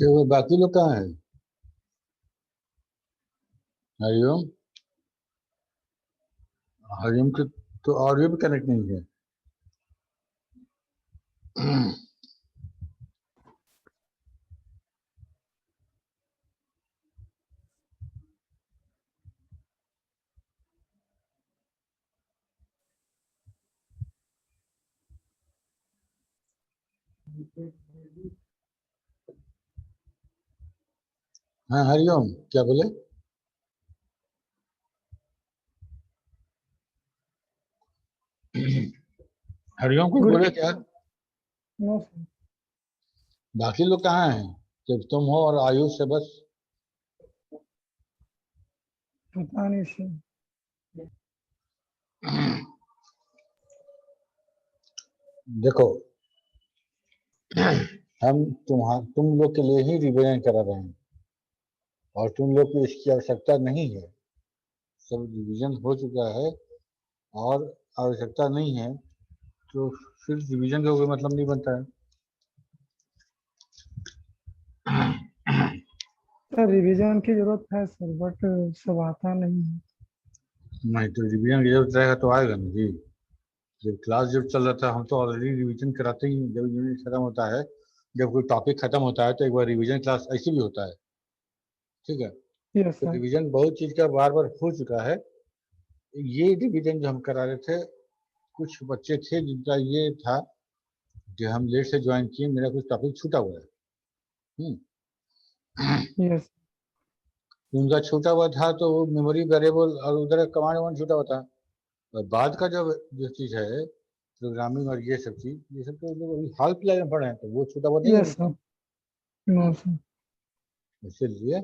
अच्छा, वो बाकी लोग कहाँ हैं? हरिओम। हरिओम के तो ऑडियो भी कनेक्ट नहीं है। हाँ हरिओम, क्या बोले? हरिओम को गुड बोले क्या? नो बाकी लोग कहाँ हैं? सिर्फ तुम हो और आयुष है बस। पता नहीं सर। देखो, तुम लोग के लिए ही रिवीजन करा रहे हैं और तुम लोग को इसकी आवश्यकता नहीं है। सब रिवीजन हो चुका है और आवश्यकता नहीं है तो फिर रिवीजन का कोई मतलब नहीं बनता है। सर रिवीजन की जरूरत है सर, बट सब आता नहीं है। नहीं तो रिवीजन की जरूरत रहेगा तो आएगा ना जी। जब क्लास जब चल रहा था हम तो ऑलरेडी रिवीजन कराते ही हैं। जब यूनिट खत्म होता है, जब कोई टॉपिक खत्म होता है तो एक बार रिवीजन क्लास ऐसे भी होता है। ठीक है, यस तो सर। रिवीजन बहुत चीज का बार बार हो चुका है। ये रिवीजन जो हम करा रहे थे, कुछ बच्चे थे जिनका ये था कि हम लेट से ज्वाइन किए, मेरा कुछ टॉपिक छूटा हुआ है। हम्म। यस उनका छूटा हुआ था तो वो मेमोरी वेरिएबल और उधर कमांड वमांड छूटा हुआ था। और बाद का जो चीज है, प्रोग्रामिंग और ये सब चीज, ये सब तो लोग अभी हाल फिलहाल में पढ़े हैं तो वो छूटा हुआ नहीं है यस उनका। सर। No sir. इसीलिए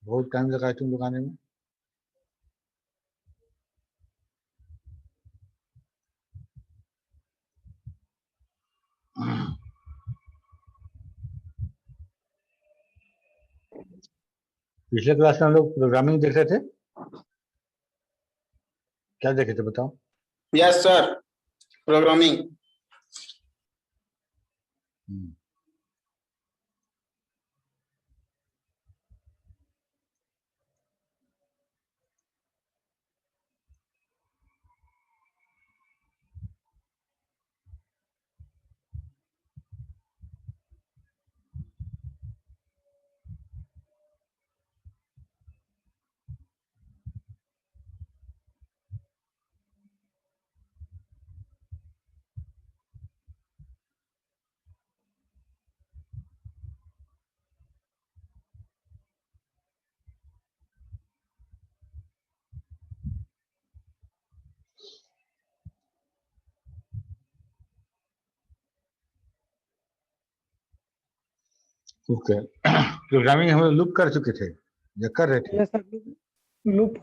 बहुत टाइम लगा है तुम लोग आने में। पिछले क्लास में हम लोग प्रोग्रामिंग देख रहे थे। क्या देखे थे बताओ? Yes sir, programming. Hmm. Okay. Programming हम लोग लूप कर चुके थे या कर रहे थे? यस सर, लूप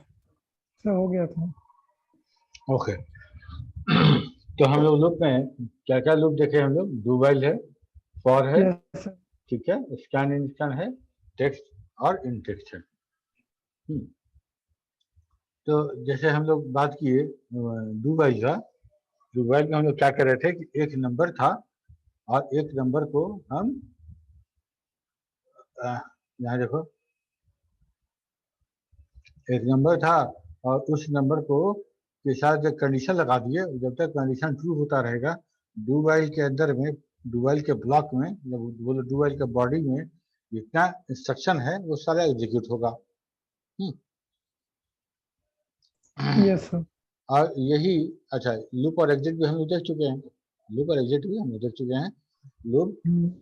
से हो गया था। ओके। तो हम लोग लूप में क्या क्या लूप देखे? हम लोग डू व्हाइल है, फॉर है, यस सर। ठीक है, स्कैन इन स्कैन है, टेक्स्ट और इन टेक्स्ट है। हम्म। तो जैसे हम लोग बात किए डू व्हाइल का, डू व्हाइल में हम लोग क्या कर रहे थे कि एक नंबर था और एक नंबर को हम यहाँ देखो, एक नंबर था और उस नंबर को के साथ एक कंडीशन लगा दिए। जब तक कंडीशन ट्रू होता रहेगा, डू व्हाइल के अंदर में, डू व्हाइल के ब्लॉक में, जब बोलो डू व्हाइल के बॉडी में जितना इंस्ट्रक्शन है वो सारा एग्जीक्यूट होगा। हम्म। Yes sir. और यही, अच्छा, लूप और एग्जिट भी हम लोग देख चुके हैं। लूप और एग्जिट भी हम लोग देख चुके हैं। लूप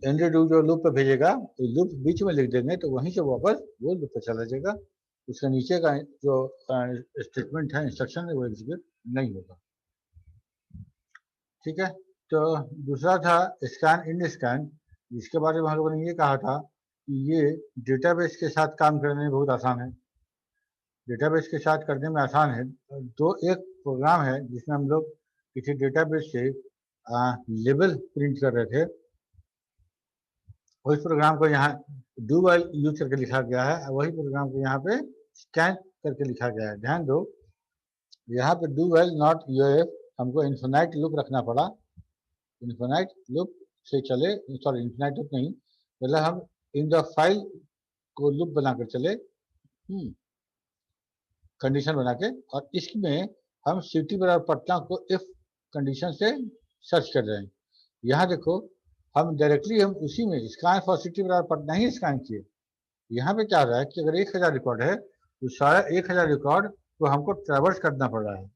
एंड डू जो लूप पे भेजेगा तो लूप बीच में लिख देंगे तो वहीं से वापस वो लूप पे चला जाएगा। उसके नीचे का जो स्टेटमेंट है, इंस्ट्रक्शन है, वो एग्जीक्यूट नहीं होगा। ठीक है। तो दूसरा था स्कैन इन स्कैन, जिसके बारे में हम लोगों ने ये कहा था कि ये डेटाबेस के साथ काम करने में बहुत आसान है। डेटाबेस के साथ करने में आसान है। तो एक प्रोग्राम है जिसमें हम लोग किसी डेटाबेस से लेबल प्रिंट कर रहे थे। उस प्रोग्राम को यहाँ डू व्हाइल यूज करके लिखा गया है, वही प्रोग्राम को यहाँ पे स्कैन करके लिखा गया है। ध्यान दो, यहाँ पे डू व्हाइल नॉट यूएफ हमको इन्फिनाइट लूप रखना पड़ा। इन्फिनाइट लूप से चले, सॉरी इन्फिनाइट लूप नहीं, मतलब हम इन द फाइल को लूप बनाकर चले, कंडीशन बना के, और इसमें हम सिटी बराबर पटना को इफ कंडीशन से सर्च कर रहे हैं। यहाँ देखो हम डायरेक्टली हम उसी में स्कैन फॉर सिटी बराबर पटना ही स्कैन किए। यहाँ पे क्या हो रहा है कि अगर 1000 रिकॉर्ड है तो सारा 1000 रिकॉर्ड को हमको ट्रैवर्स करना पड़ रहा है।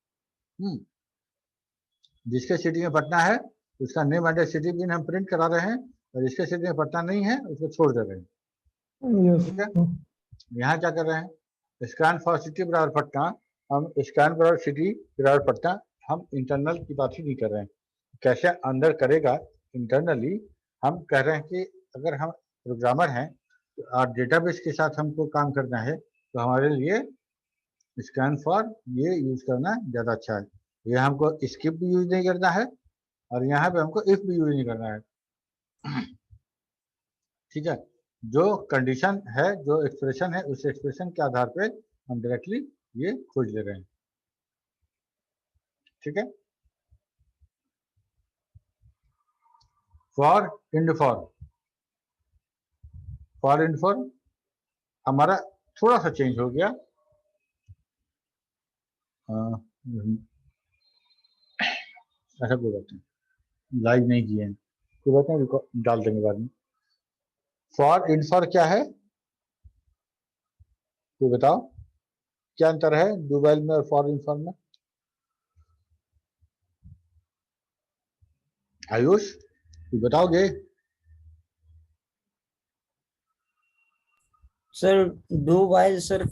जिसके सिटी में पटना है उसका नेम एड्रेस सिटी पिन हम प्रिंट करा रहे हैं, और जिसके सिटी में पटना नहीं है उसको छोड़ दे रहे हैं। यस ठीक है, यहाँ क्या कर रहे हैं, स्कैन फॉर सिटी बराबर पटना, हम स्कैन बराबर सिटी बराबर पटना हम इंटरनल की बात ही नहीं कर रहे हैं, कैसे अंदर करेगा इंटरनली। हम कह रहे हैं कि अगर हम प्रोग्रामर हैं और डेटाबेस के साथ हमको काम करना है तो हमारे लिए स्कैन फॉर ये यूज करना ज़्यादा अच्छा है। ये हमको स्किप भी यूज नहीं करना है, और यहाँ पे हमको इफ भी यूज नहीं करना है। ठीक है, जो कंडीशन है, जो एक्सप्रेशन है, उस एक्सप्रेशन के आधार पे हम डायरेक्टली ये खोज ले रहे हैं। ठीक है, फॉर इंड फॉर हमारा थोड़ा सा चेंज हो गया। ऐसा कोई बात नहीं, लाइव नहीं किए हैं, कोई बात नहीं, डाल देंगे बाद में। फॉर इंड क्या है, तो बताओ क्या अंतर है डू व्हाइल में और फॉर इन में? आयुष तू बताओगे? सर डू वाइल सर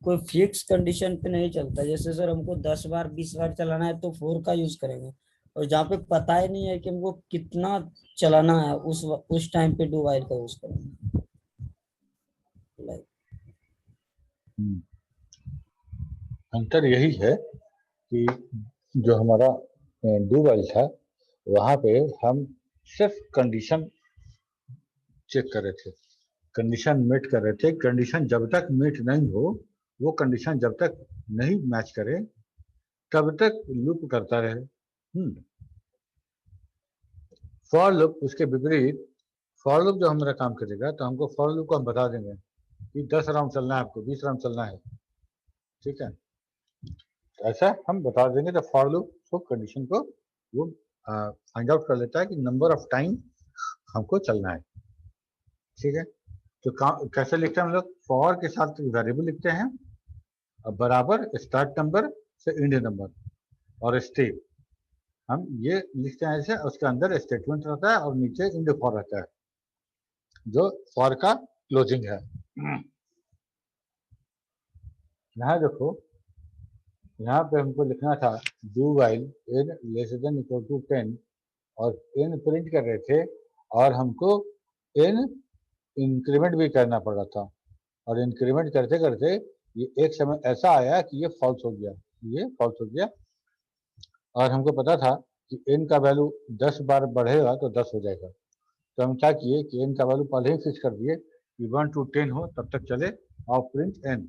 कोई फिक्स कंडीशन पे नहीं चलता। जैसे सर हमको 10 बार 20 बार चलाना है तो फोर का यूज करेंगे, और जहाँ पे पता ही नहीं है कि हमको कितना चलाना है उस टाइम पे डू वाइल का यूज करेंगे। अंतर यही है कि जो हमारा डू वाइल था वहां पे हम सिर्फ कंडीशन चेक कर रहे थे, कंडीशन मीट कर रहे थे। कंडीशन जब तक मीट नहीं हो, वो कंडीशन जब तक नहीं मैच करे तब तक लूप करता रहे। फॉर लूप उसके विपरीत, फॉर लूप जो हमारा काम करेगा तो हमको फॉर लूप को हम बता देंगे कि 10 राउंड चलना है, आपको 20 राउंड चलना है। ठीक है, ऐसा हम बता देंगे तो फॉर लूप को कंडीशन को वो फाइंड आउट कर लेता है कि नंबर ऑफ टाइम हमको चलना है। ठीक है, तो कैसे लिखते हैं हम लोग, फॉर के साथ वेरिएबल लिखते हैं, अब बराबर स्टार्ट नंबर से एंड नंबर और स्टेप, हम ये लिखते हैं ऐसे। उसके अंदर स्टेटमेंट रहता है और नीचे इंड फॉर रहता है जो फॉर का क्लोजिंग है। यहाँ देखो, यहाँ पे हमको लिखना था do while n less than equal to 10, और n प्रिंट कर रहे थे और हमको n इंक्रीमेंट भी करना पड़ रहा था, और इंक्रीमेंट करते करते ये एक समय ऐसा आया कि ये फॉल्स हो गया, ये फॉल्स हो गया, और हमको पता था कि n का वैल्यू 10 बार बढ़ेगा तो 10 हो जाएगा। तो हम क्या किए कि n का वैल्यू पहले ही फिक्स कर दिए कि 1 to 10 हो तब तक चले, और प्रिंट n।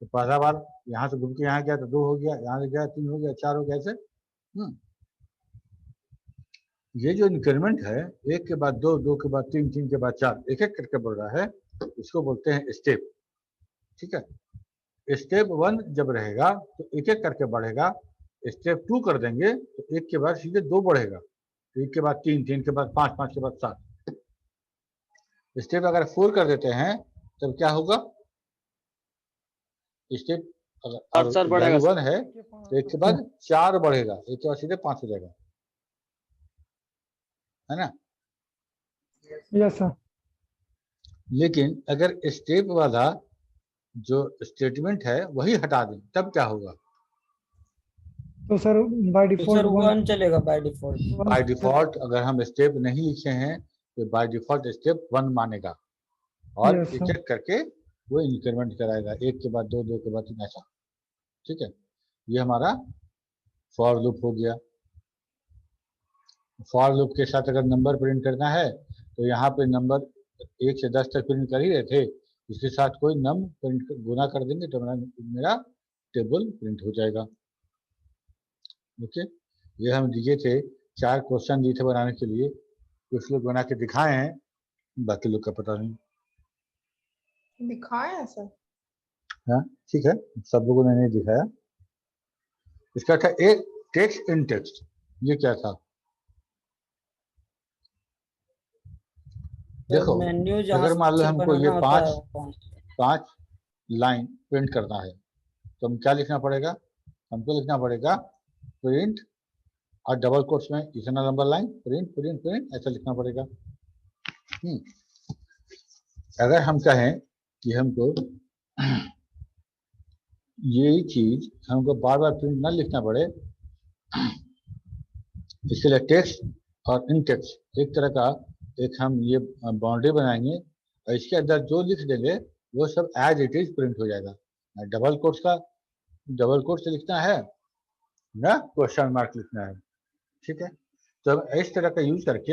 तो पहला बार यहाँ से घूम के यहाँ गया तो 2 हो गया, यहाँ से गया 3 हो गया, 4 हो गया, ऐसे। ये जो इंक्रीमेंट है, 1 के बाद 2, 2 के बाद 3, 3 के बाद 4, एक एक करके बढ़ रहा है, इसको बोलते हैं स्टेप। ठीक है, स्टेप 1 जब रहेगा तो एक एक करके बढ़ेगा, स्टेप 2 कर देंगे तो 1 के बाद सीधे 2 बढ़ेगा, 1 के बाद 3, 3 के बाद 5, 5 के बाद 7। स्टेप अगर 4 कर देते हैं तब क्या होगा, स्टेप अगर वैल्यू 1 है तो 1 के बाद 4 बढ़ेगा, 1 के बाद सीधे 5 हो जाएगा, है ना? Yes sir. लेकिन अगर स्टेप वाला जो स्टेटमेंट है वही हटा दें तब क्या होगा? तो सर बाय तो सर डिफॉल्ट वन चलेगा बाय डिफॉल्ट। बाय डिफॉल्ट अगर हम स्टेप नहीं लिखे हैं तो बाय डिफॉल्ट स्टेप 1 मानेगा, और Yes, एक sir. एक करके वो इंक्रीमेंट कराएगा, 1 के बाद 2, 2 के बाद 3, ऐसा। ठीक है, ये हमारा फॉर लूप हो गया। फॉर लूप के साथ अगर नंबर प्रिंट करना है तो यहाँ पे नंबर 1 से 10 तक प्रिंट कर ही रहे थे, इसके साथ कोई नम प्रिंट गुना कर देंगे तो मेरा टेबल प्रिंट हो जाएगा। ओके, ये हम दिए थे 4 क्वेश्चन दिए थे बनाने के लिए, कुछ लोग बना के दिखाए हैं, बाकी लोग का पता नहीं। दिखाए हैं सर? हाँ ठीक है, सब लोगों ने नहीं दिखाया। इसका था एक टेक्स्ट इन टेक्स्ट। ये क्या था? देखो, मेन्यू जहाँ अगर मान लो से हमको ये बनाना होता है वहाँ। पांच लाइन प्रिंट करना है, तो हम क्या लिखना पड़ेगा? हमको लिखना पड़ेगा प्रिंट और डबल कोट्स में इतना लंबा लाइन प्रिंट प्रिंट प्रिंट ऐसा लिखना पड़ेगा। अगर हम कहें कि हमको यही चीज हमको बार बार प्रिंट ना लिखना पड़े, इसके लिए टेक्स्ट और इन टेक्स्ट एक तरह का एक हम ये बाउंड्री बनाएंगे, और इसके अंदर जो लिख देंगे वो सब एज इट इज प्रिंट हो जाएगा। डबल कोट्स का डबल कोट से लिखना है ना, क्वेश्चन मार्क लिखना है। ठीक है, तो हम इस तरह का यूज करके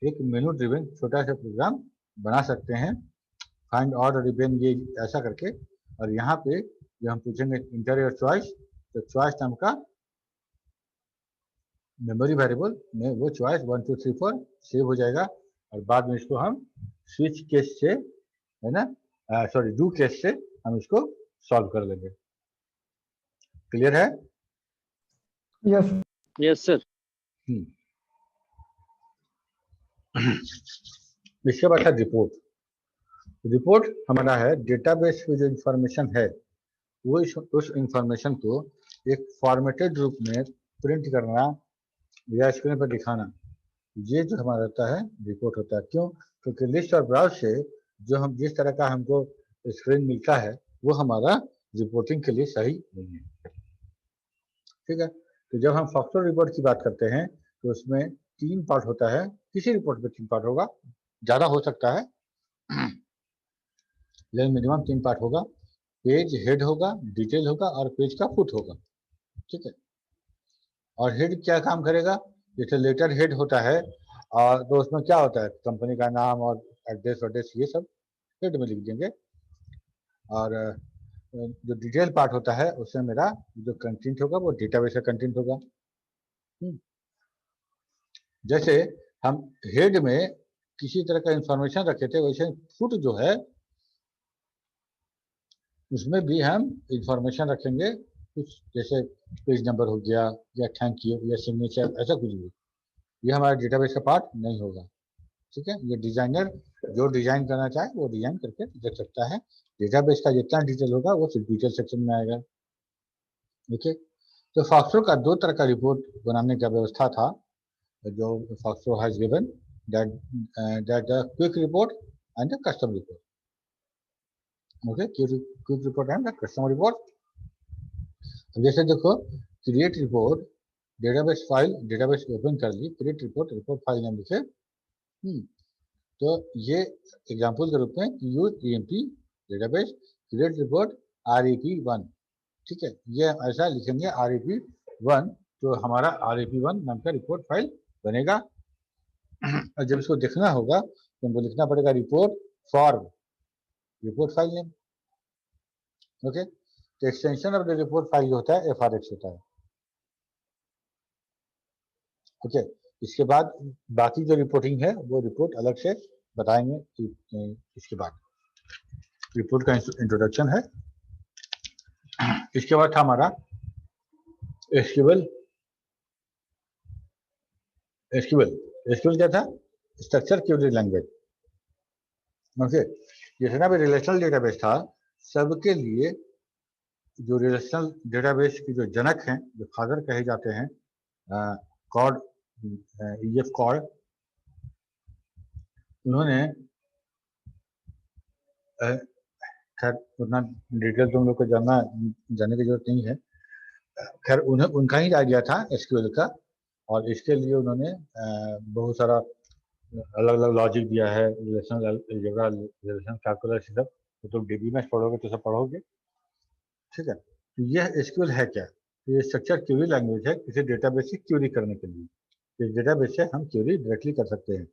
एक मेनू ड्रिवन छोटा सा प्रोग्राम बना सकते हैं। फाइंड ऑड और रिबेन ये ऐसा करके, और यहाँ पे जो हम पूछेंगे इंटर योर चॉइस, तो चॉइस नाम का मेमोरी वेरिएबल में वो चॉइस 1 2 3 4 सेव हो जाएगा, और बाद में इसको हम स्विच केस से, है ना, सॉरी डू केस से हम इसको सॉल्व कर लेंगे। क्लियर है? Yes yes sir. इसके बाद है रिपोर्ट। रिपोर्ट हमारा है डेटाबेस में जो इंफॉर्मेशन है वो उस इंफॉर्मेशन को एक फॉर्मेटेड रूप में प्रिंट करना या स्क्रीन पर दिखाना, ये जो हमारा रहता है रिपोर्ट होता है। क्यों? क्योंकि लिस्ट और ब्राउज से जो हम जिस तरह का हमको स्क्रीन मिलता है वो हमारा रिपोर्टिंग के लिए सही नहीं है। ठीक है, तो जब हम फॉक्सट्रॉट रिपोर्ट की बात करते हैं तो उसमें 3 पार्ट होता है। किसी रिपोर्ट में 3 पार्ट होगा, ज़्यादा हो सकता है लेकिन मिनिमम 3 पार्ट होगा। पेज हेड होगा, डिटेल होगा और पेज का फुट होगा। ठीक है, और हेड क्या काम करेगा? जैसे लेटर हेड होता है, और तो उसमें क्या होता है, कंपनी का नाम और एड्रेस ये सब हेड में लिख देंगे। और जो डिटेल पार्ट होता है उसमें मेरा जो कंटेंट होगा वो डेटाबेस का कंटेंट होगा। जैसे हम हेड में किसी तरह का इंफॉर्मेशन रखे थे, वैसे फुट जो है उसमें भी हम इंफॉर्मेशन रखेंगे कुछ, जैसे पेज नंबर हो गया या थैंक यू या सिग्नेचर, ऐसा कुछ भी। ये हमारा डेटाबेस का पार्ट नहीं होगा। ठीक है, ये डिजाइनर जो डिजाइन करना चाहे वो डिजाइन करके देख सकता है। डेटाबेस का जितना डिटेल होगा वो सिर्फ डिटेल सेक्शन में आएगा। ओके, तो फॉक्सट्रॉट का 2 तरह का रिपोर्ट बनाने का व्यवस्था था जो foxtrot has given, that quick report and the custom report. Okay, quick report and the custom report. जैसे देखो, create report, database file, database open कर ली, क्रिएट रिपोर्ट, रिपोर्ट फाइल नाम लिखे। तो ये एग्जांपल के रूप में use EMP database create report REP1। ठीक है, ये ऐसा लिखेंगे REP1, तो हमारा REP1 नाम का रिपोर्ट फाइल बनेगा। और जब इसको देखना होगा तो हमको लिखना पड़ेगा report form, report file name. Okay, तो extension of the report file जो होता है FRX होता है। ओके, इसके बाद बाकी जो रिपोर्टिंग है वो रिपोर्ट अलग से बताएंगे। इसके बाद रिपोर्ट का इंट्रोडक्शन है। इसके बाद था हमारा एसक्यूएल। एसक्यूएल क्या था? Structure query language. ओके, जितना भी रिलेशनल डेटाबेस था सबके लिए जो रिलेशनल डेटाबेस की जो जनक हैं, जो फादर कहे जाते हैं, कॉर्ड, EF कॉर्ड, उन्होंने खैर उतना डिटेल तुम लोग को जानने की जरूरत नहीं है। खैर उन्हें उनका ही आइडिया था एसक्यूएल का, और इसके लिए उन्होंने बहुत सारा अलग अलग लॉजिक दिया है, रिलेशनल अलजेब्रा, रिलेशनल कैलकुलस, सब तो तुम DB में पढ़ोगे तो सब पढ़ोगे। ठीक है, तो यह एसक्यूएल है क्या? ये स्ट्रक्चर क्वेरी लैंग्वेज है किसी डेटाबेस की क्वेरी करने के लिए। इस डेटाबेस से हम क्वेरी डायरेक्टली कर सकते हैं।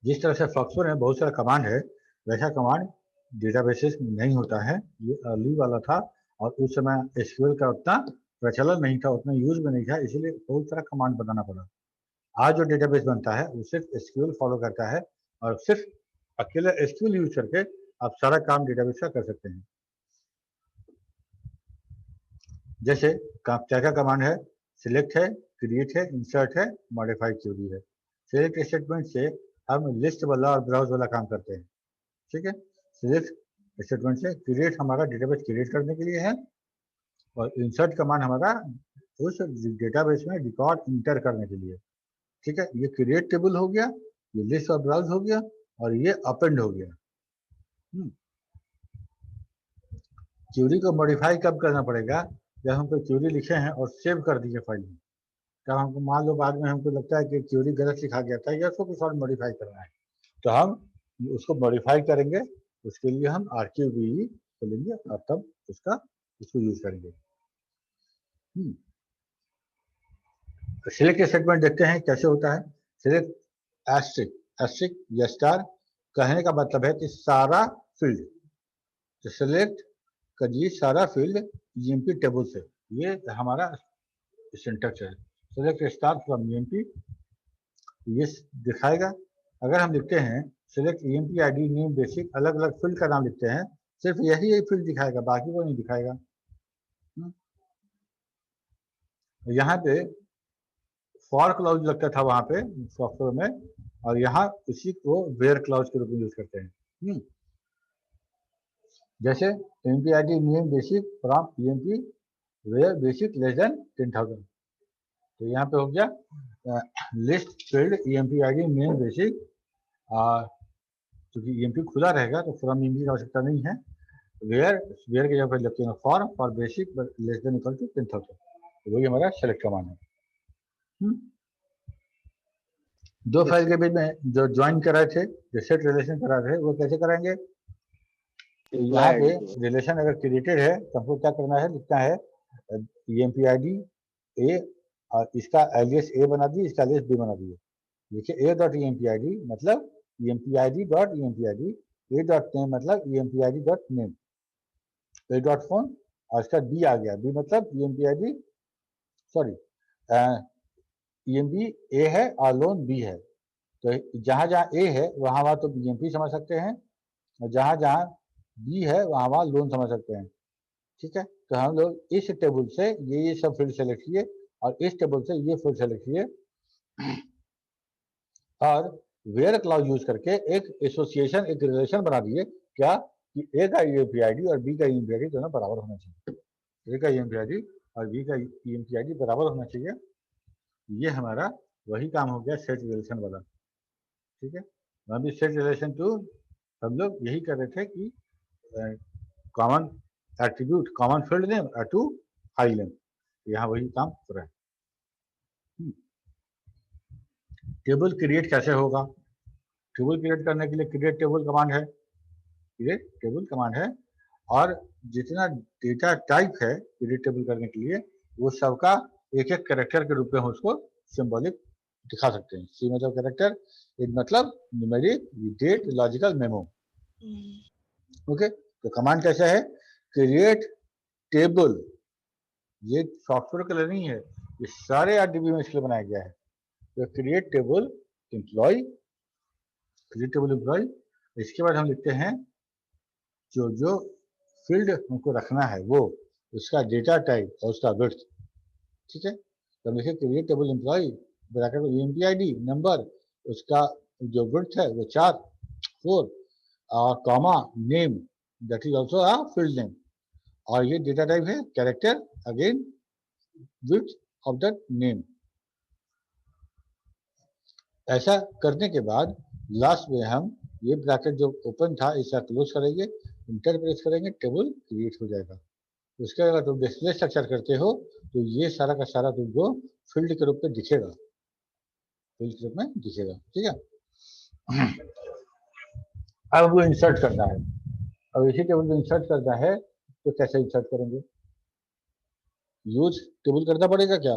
जिस तरह से फॉक्सट्रॉट में बहुत सारा कमांड है, वैसा कमांड डेटाबेसेस में नहीं होता है। ये अर्ली वाला था, और उस समय एसक्यूएल का उतना प्रचलन नहीं था, उतना यूज में नहीं था, इसीलिए बहुत सारा कमांड बनाना पड़ा। आज जो डेटाबेस बनता है वो सिर्फ एसक्यूएल फॉलो करता है और सिर्फ अकेला एसक्यूएल यूज करके आप सारा काम डेटाबेस का कर सकते हैं। जैसे क्या क्या कमांड है, सिलेक्ट है, क्रिएट है, इंसर्ट है, मॉडिफाई क्यूरी है। सिलेक्ट स्टेटमेंट से हम लिस्ट वाला और ब्राउज वाला काम करते हैं, ठीक है। सिलेक्ट स्टेटमेंट से क्रिएट हमारा डेटाबेस क्रिएट करने के लिए है और इंसर्ट कमांड हमारा उस डेटाबेस में रिकॉर्ड इंटर करने के लिए, ठीक है। ये क्रिएट टेबल हो गया, ये लिस्ट और ब्राउज हो गया और ये अपेंड हो गया। क्यूरी को मॉडिफाई कब करना पड़ेगा? जब हम कोई क्यूरी लिखे हैं और सेव कर दिए फाइल में, तब हमको मान लो बाद में हमको लगता है कि क्यूरी गलत लिखा गया था या उसको कुछ और मॉडिफाई करना है, तो हम उसको मॉडिफाई करेंगे। उसके लिए हम RQBE खोलेंगे और तब उसको यूज करेंगे। सिलेक्ट स्टेटमेंट देखते हैं कैसे होता है। सिलेक्ट एस्ट्रिक या स्टार कहने का मतलब है कि सारा फील्ड, तो सिलेक्ट करिए सारा फील्ड EMP टेबल से, ये हमारा सिंटैक्स है। सिलेक्ट स्टार फ्रॉम EMP, ये दिखाएगा। अगर हम लिखते हैं select EMP ID name basic, अलग अलग फील्ड का नाम लिखते हैं, सिर्फ यही एक फील्ड दिखाएगा, बाकी को नहीं दिखाएगा। यहाँ पे फॉर क्लाउज लगता था वहां पे सॉफ्टवेयर में, और यहाँ इसी को वेयर क्लाउज के रूप में यूज करते हैं। जैसे EMP ID name basic from EMP where basic less than 10,000, तो यहाँ पे हो गया list field EMP ID name basic, क्योंकि EMP खुला रहेगा तो फ्रॉम EMP की आवश्यकता नहीं है। वेयर की जगह पर लिखते हैं for basic less than equal to 10,000, तो वही हमारा सेलेक्ट कमांड है। दो फाइल के बीच में जो ज्वाइन कर रहे थे, जो सेट रिलेशन करा रहे थे, वो कैसे कराएंगे? यहाँ पे रिलेशन अगर क्रिएटेड है तो हमको क्या करना है, लिखना है EMP ID A और इसका एलियस A बना दिए, इसका एलियस B बना दिए। देखिए A.EMP ID मतलब EMP ID.EMP ID, A.name मतलब EMP ID.name, A.phone और इसका B आ गया, B मतलब EMP ID, sorry EMP A है और लोन B है, तो जहां जहां A है वहां वहां तो EMP समझ सकते हैं और जहां जहां B है वहां वहां लोन समझ सकते हैं, ठीक है। तो हम लोग इस टेबल से ये सब फील्ड सेलेक्ट किए और इस टेबल से ये फील्ड सेलेक्ट किए और वेयर क्लाउज यूज करके एक एसोसिएशन, एक रिलेशन बना दिए। क्या कि A का EMP ID और B का EMP ID दोनों बराबर होना चाहिए, A का EMP ID और B का EMP ID बराबर होना चाहिए। ये हमारा वही काम हो गया सेट रिलेशन वाला, ठीक है। अभी सेट रिलेशन टू हम लोग यही कर रहे थे कि common attribute, common field name to file name, यहाँ वही काम हो रहा है। टेबल क्रिएट कैसे होगा? टेबल क्रिएट करने के लिए क्रिएट टेबल कमांड है, क्रिएट टेबल कमांड है, और जितना डेटा टाइप है क्रिएट टेबल करने के लिए वो सबका एक एक कैरेक्टर के रूप में उसको सिंबॉलिक दिखा सकते हैं। सी मतलब कैरेक्टर, एक मतलब numeric, date, logical, memo. Okay, तो कमांड कैसा है? क्रिएट टेबल, ये सॉफ्टवेयर के लिए नहीं है, ये सारे RDB में इसके लिए बनाया गया है। तो create table employ, create table employ, इसके बाद हम लिखते हैं जो फील्ड हमको रखना है वो, उसका डेटा टाइप और उसका विड्थ, ठीक है। तो हम लिखे क्रिएट टेबल एम्प्लॉय ब्रैकेट में EMP ID नंबर, उसका जो विड्थ है वो 4 और comma name, that is also a field name, और ये डेटा टाइप है character, again width of that name. ऐसा करने के बाद लास्ट में हम ये ब्रैकेट जो ओपन था इसे क्लोज करेंगे, इंटर प्रेस करेंगे, टेबल क्रिएट हो जाएगा। उसके अगर तुम डिस्प्ले स्ट्रक्चर करते हो तो ये सारा का सारा तुमको फील्ड के रूप में दिखेगा, फील्ड के रूप में दिखेगा, ठीक है। अब वो इंसर्ट करना है, अब इसी टेबल में इंसर्ट करना है, तो कैसे इंसर्ट करेंगे? यूज टेबल करना पड़ेगा क्या?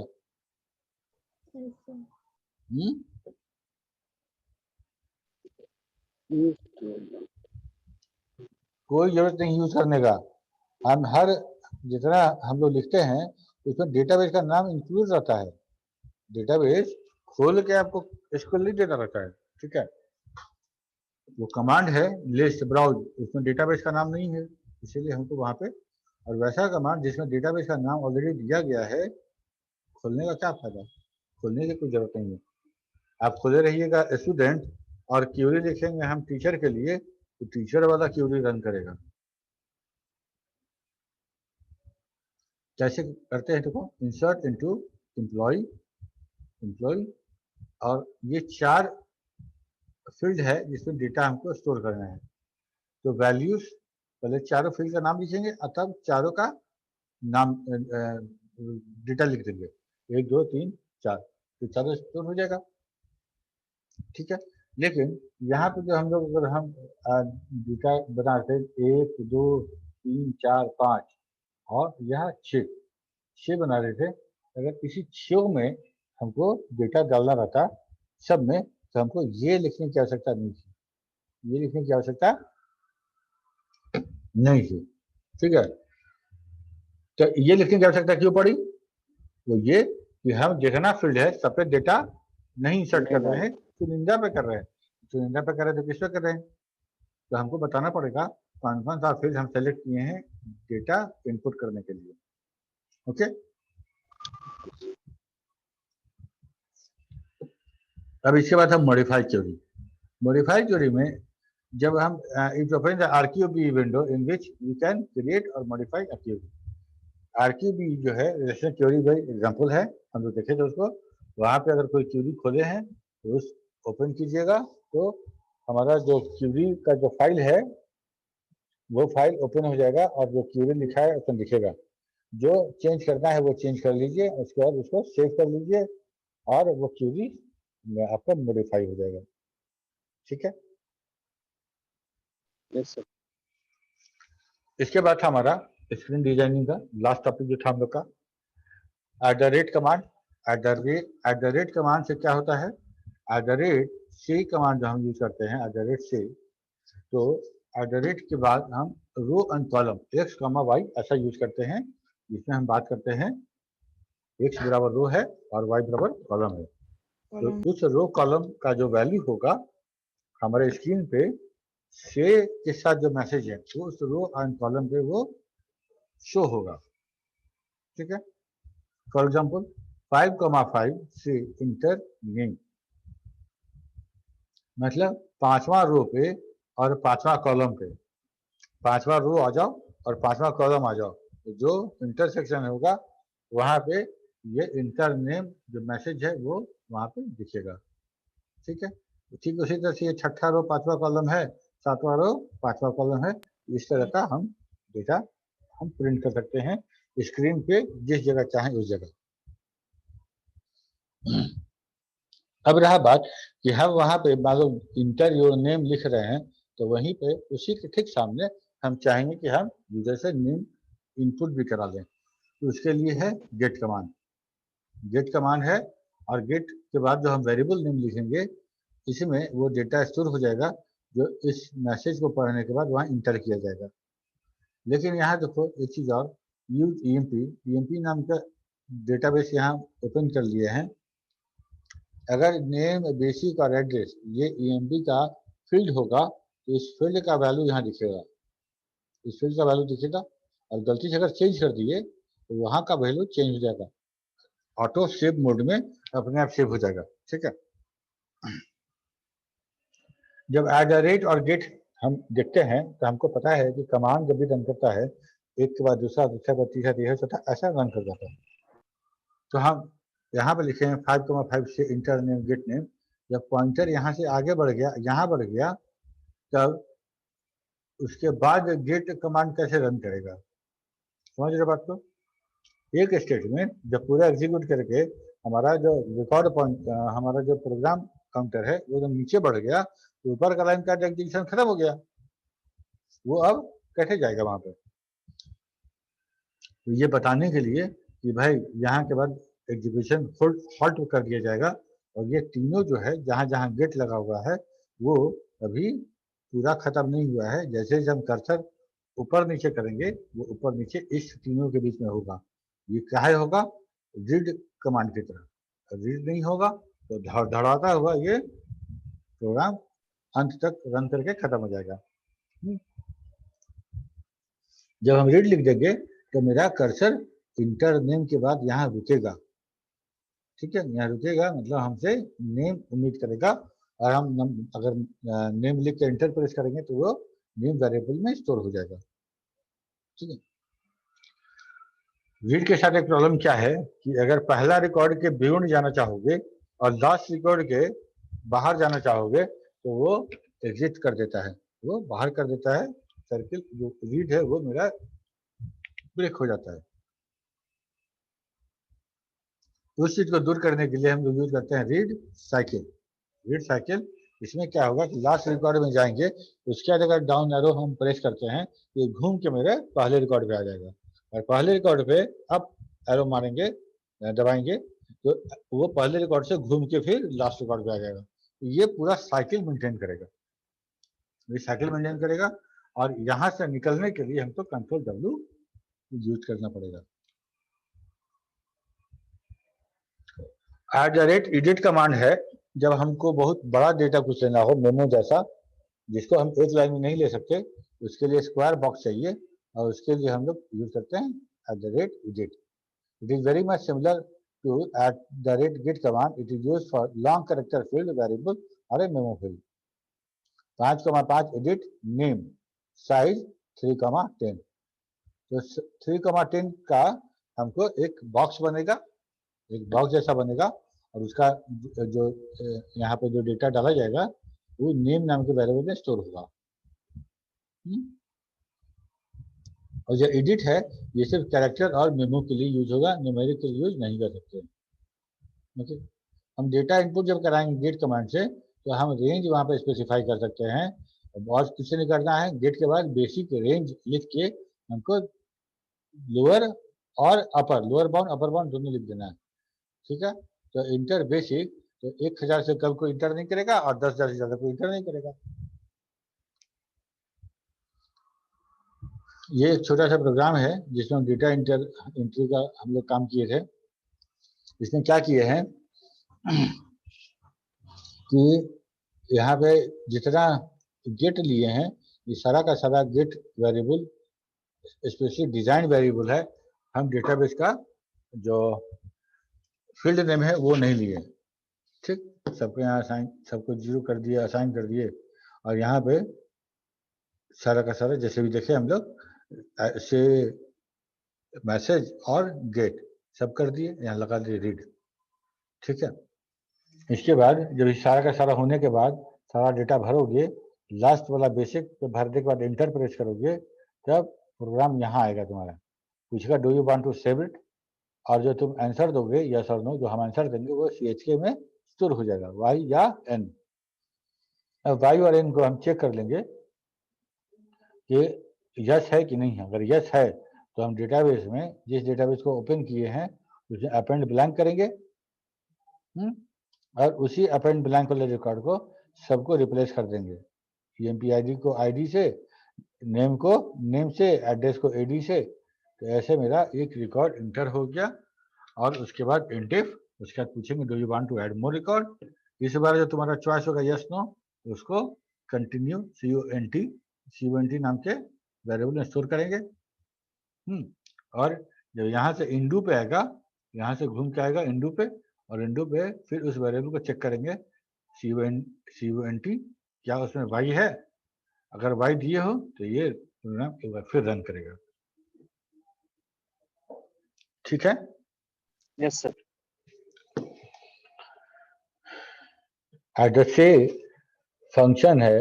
कोई जरूरत नहीं यूज करने का। हम हर जितना हम लोग लिखते हैं उसमें डेटाबेस का नाम इंक्लूड रहता है। डेटाबेस खोल के आपको इसको नहीं देता रहता है, ठीक है। वो कमांड है लिस्ट ब्राउज, उसमें डेटाबेस का नाम नहीं है, इसीलिए हमको वहां पे, और वैसा कमांड जिसमें डेटाबेस का नाम ऑलरेडी दिया गया है, खोलने का क्या फायदा, खोलने की कोई जरूरत नहीं है। आप खोले रहिएगा स्टूडेंट और क्यूरी लिखेंगे हम टीचर के लिए, तो टीचर वाला क्यूरी रन करेगा। कैसे करते हैं देखो, इंसर्ट इनटू एम्प्लॉय, एम्प्लॉय, और ये 4 फील्ड है जिसमें डेटा हमको स्टोर करना है। तो वैल्यूज, पहले चारों फील्ड का नाम लिखेंगे और तब चारों का नाम डेटा लिख देंगे, 1 2 3 4, तो चारों स्टोर हो जाएगा, ठीक है। लेकिन यहाँ पे जो हम लोग, अगर हम डेटा बना रहे थे 1 2 3 4 5 और यहाँ 6 बना रहे थे, अगर किसी 6 में हमको डेटा डालना रहता सब में, तो हमको ये लिखने की आवश्यकता नहीं थी, ये लिखने की आवश्यकता नहीं थी, ठीक है। तो ये लिखने की आवश्यकता क्यों पड़ी, वो ये कि हम जितना फील्ड है सब पे डेटा नहीं इंसर्ट कर रहे हैं, चुनिंदा पे कर रहे हैं। चुनिंदा पे कर रहे हैं तो किस पे कर रहे हैं, तो हमको बताना पड़ेगा कौन कौन सा फील्ड हम सेलेक्ट किए हैं डेटा इनपुट करने के लिए, ओके। अब इसके बाद हम मॉडिफाई क्वेरी, मॉडिफाई क्वेरी में जब हम it open the RQB window in which we can create और मॉडिफाई अ क्वेरी। आरक्यूबी जो है रिलेशनल क्वेरी भाई एग्जांपल है, हम लोग देखे थे उसको, वहां पे अगर कोई क्वेरी खोले हैं तो उस ओपन कीजिएगा, तो हमारा जो क्वेरी का जो फाइल है वो फाइल ओपन हो जाएगा और जो क्वेरी लिखा है उसमें दिखेगा। जो चेंज करना है वो चेंज कर लीजिए, उसके बाद उसको सेव कर लीजिए और वो क्वेरी में आपका मॉडिफाई हो जाएगा, ठीक है। Yes sir. इसके बाद था हमारा स्क्रीन डिजाइनिंग का लास्ट टॉपिक जो था हम लोग का, @ कमांड। @ कमांड से क्या होता है, @c कमांड जो हम यूज करते हैं, @c, तो @ के बाद हम row and column x, y ऐसा यूज करते हैं, जिसमें हम बात करते हैं x बराबर रो है और y बराबर कॉलम है। तो उस रो कॉलम का जो वैल्यू होगा हमारे स्क्रीन पे से के साथ जो मैसेज है वो उस रो एंड कॉलम पे वो शो होगा, ठीक है। फॉर एग्जाम्पल 5,5 से इंटर नेम, मतलब 5वां रो पे और 5वां कॉलम पे, 5वां रो आ जाओ और 5वां कॉलम आ जाओ, तो जो इंटरसेक्शन होगा वहां पे ये इंटर नेम जो मैसेज है वो वहां पे दिखेगा, ठीक है। तो ठीक उसी तरह से ये 6ठा रो 5वां कॉलम है, 7वां रो 5वां कॉलम है, इस तरह का हम डेटा हम प्रिंट कर सकते हैं स्क्रीन पे जिस जगह चाहें उस जगह। अब रहा बात कि हम वहां पे मान लो इंटर योर नेम लिख रहे हैं, तो वहीं पे उसी के ठीक सामने हम चाहेंगे कि हम यूजर से नेम इनपुट भी करा लें, तो उसके लिए है गेट कमांड। गेट कमांड है और गेट के बाद जो हम वेरिएबल नेम लिखेंगे इसमें वो डेटा स्टोर हो जाएगा, जो इस मैसेज को पढ़ने के बाद वहाँ इंटर किया जाएगा। लेकिन यहाँ देखो एक चीज और, यूज ईएमपी नाम का डेटाबेस यहाँ ओपन कर लिए हैं। अगर नेम बेसिक और एड्रेस ये ईएमपी का फील्ड होगा तो इस फील्ड का वैल्यू यहाँ दिखेगा, इस फील्ड का वैल्यू दिखेगा, और गलती से अगर चेंज कर दिए तो वहाँ का वैल्यू चेंज हो जाएगा, ऑटो सेव मोड में अपने आप सेव हो जाएगा, ठीक है। जब @ और गेट हम देखते हैं तो हमको पता है कि कमांड जब भी रन करता है एक के बाद दूसरा, दूसरा के बाद तीसरा, तीसरा चौथा ऐसा रन कर जाता है। तो हम यहाँ पे लिखे हैं 5,5 से इंटर नेम गेट नेम, जब पॉइंटर यहाँ से आगे बढ़ गया, यहाँ बढ़ गया, तब उसके बाद गेट कमांड कैसे रन करेगा, समझ रहे बात को। एक स्टेटमेंट जब पूरा एग्जीक्यूट करके हमारा जो रिकॉर्ड पॉइंट, हमारा जो प्रोग्राम काउंटर है वो जब नीचे बढ़ गया तो ऊपर का लाइन का एग्जीक्यूशन खत्म हो गया, वो अब कैसे जाएगा वहां पे। तो ये बताने के लिए कि भाई यहाँ के बाद एग्जीक्यूशन हॉल्ट कर दिया जाएगा, और ये तीनों जो है जहाँ जहाँ गेट लगा हुआ है वो अभी पूरा खत्म नहीं हुआ है। जैसे जब हम कर्सर ऊपर नीचे करेंगे वो ऊपर नीचे इस तीनों के बीच में होगा। ये क्या है होगा, रीड कमांड की तरह, रीड नहीं होगा तो धड़ाता हुआ ये प्रोग्राम अंत तक रन करके खत्म हो जाएगा। जब हम रीड लिख देंगे तो मेरा कर्सर इंटर नेम के बाद यहाँ रुकेगा, ठीक है, यहाँ रुकेगा, मतलब हमसे नेम उम्मीद करेगा, और हम अगर नेम लिख के एंटर प्रेस करेंगे तो वो नेम वेरिएबल में स्टोर हो जाएगा, ठीक है। रीड के साथ एक प्रॉब्लम क्या है कि अगर पहला रिकॉर्ड के बियॉन्ड जाना चाहोगे और लास्ट रिकॉर्ड के बाहर जाना चाहोगे तो वो एग्जिट कर देता है, वो बाहर कर देता है, सर्किल जो रीड है वो मेरा ब्रेक हो जाता है। उस चीज को दूर करने के लिए हम लोग यूज करते हैं रीड साइकिल। रीड साइकिल, इसमें क्या होगा कि लास्ट रिकॉर्ड में जाएंगे, उसके बाद अगर डाउन एरो हम प्रेस करते हैं ये घूम के मेरे पहले रिकॉर्ड पे आ जाएगा, और पहले रिकॉर्ड पे अप एरो मारेंगे, दबाएंगे तो वो पहले रिकॉर्ड से घूम के फिर लास्ट रिकॉर्ड पे आ जाएगा। तो ये पूरा साइकिल मेंटेन करेगा, ये साइकिल मेंटेन करेगा, और यहाँ से निकलने के लिए हमको कंट्रोल W यूज करना पड़ेगा। @edit कमांड है जब हमको बहुत बड़ा डेटा कुछ लेना हो, मेमो जैसा, जिसको हम एक लाइन में नहीं ले सकते, उसके लिए स्क्वायर बॉक्स चाहिए, और उसके लिए हम लोग यूज करते हैं @edit। It is very much similar to @get command. It is used for long character field variable और a memo field. 5,5 edit name size 3,10। तो 3,10 का हमको एक बॉक्स बनेगा, एक बॉक्स जैसा बनेगा, और उसका जो यहाँ पे जो डेटा डाला जाएगा वो नेम नाम के वेरिएबल में स्टोर होगा। और जो एडिट है ये सिर्फ कैरेक्टर और मेमो के लिए यूज होगा, न्यूमेरिक के लिए यूज नहीं कर सकते। ओके, हम डेटा इनपुट जब कराएंगे गेट कमांड से तो हम रेंज वहाँ पे स्पेसिफाई कर सकते हैं, और कुछ नहीं करना है, गेट के बाद बेसिक रेंज लिख के हमको लोअर और अपर, लोअर बाउंड अपर बाउंड दोनों लिख देना है, ठीक है। तो इंटर बेसिक, तो 1000 से कम को इंटर नहीं करेगा और 10,000 से ज्यादा को इंटर नहीं करेगा। ये एक छोटा सा प्रोग्राम है जिसमें डेटा एंट्री का हम लोग काम किए थे। इसमें क्या किए हैं कि यहाँ पे जितना गेट लिए हैं ये सारा का सारा get variable specially design variable है, हम डेटाबेस का जो फील्ड नेम है वो नहीं लिए, ठीक। सबको यहाँ असाइन, सबको 0 कर दिए, असाइन कर दिए, और यहाँ पे सारा का सारा जैसे भी देखे हम लोग से मैसेज और गेट सब कर दिए, यहाँ लगा दिए रीड, ठीक है। इसके बाद जब सारा का सारा होने के बाद सारा डेटा भरोगे, लास्ट वाला बेसिक पे भरने के बाद इंटर प्रेस करोगे, तब प्रोग्राम यहाँ आएगा तुम्हारा, पूछेगा do you want to save it, और जो तुम आंसर दोगे यस और नो, जो हम आंसर देंगे वो CHK में स्टोर हो जाएगा, Y या N। अब Y और N को हम चेक कर लेंगे कि यस है कि नहीं है। अगर यस है तो हम डेटाबेस में जिस डेटाबेस को ओपन किए हैं उसे अपेंड ब्लैंक करेंगे, और उसी अपेंड ब्लैंक वाले रिकॉर्ड को सबको रिप्लेस कर देंगे, EMP ID को ID से, नेम को नेम से, एड्रेस को AD से। तो ऐसे मेरा एक रिकॉर्ड इंटर हो गया, और उसके बाद इंटिफ, उसके बाद पूछेंगे do you want to add more record. इस बार जो तुम्हारा चॉइस होगा यस नो, उसको कंटिन्यू CONT नाम के वेरिएबल में स्टोर करेंगे। और जब यहाँ से इंडू पे आएगा, यहाँ से घूम के आएगा इंडू पे, और इंडू पे फिर उस वेरिएबल को चेक करेंगे CONT क्या उसमें Y है, अगर Y दिए हो तो ये प्रोग्राम एक बार फिर रन करेगा, ठीक है। Yes sir. एडसे फंक्शन है,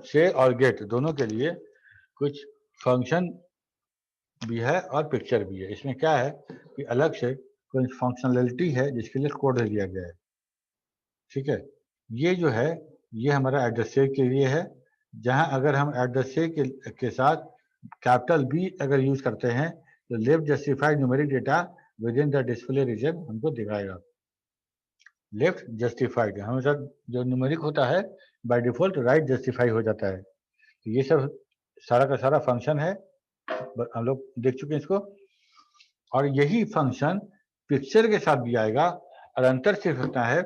से और गेट दोनों के लिए कुछ फंक्शन भी है और पिक्चर भी है। इसमें क्या है कि अलग से कोई फंक्शनलिटी है जिसके लिए कोड दिया गया है, ठीक है। ये जो है ये हमारा एड्रेस के लिए है, जहां अगर हम एड्रेस के साथ कैपिटल B अगर यूज करते हैं तो left justified numeric data within the display region हमको दिखाएगा। लेफ्ट जस्टिफाइड हमेशा जो न्यूमेरिक होता है बाय डिफॉल्ट राइट जस्टिफाई हो जाता है। तो ये सब सारा का सारा फंक्शन है, हम लोग देख चुके हैं इसको, और यही फंक्शन पिक्चर के साथ भी आएगा। और अंतर सिर्फ इतना है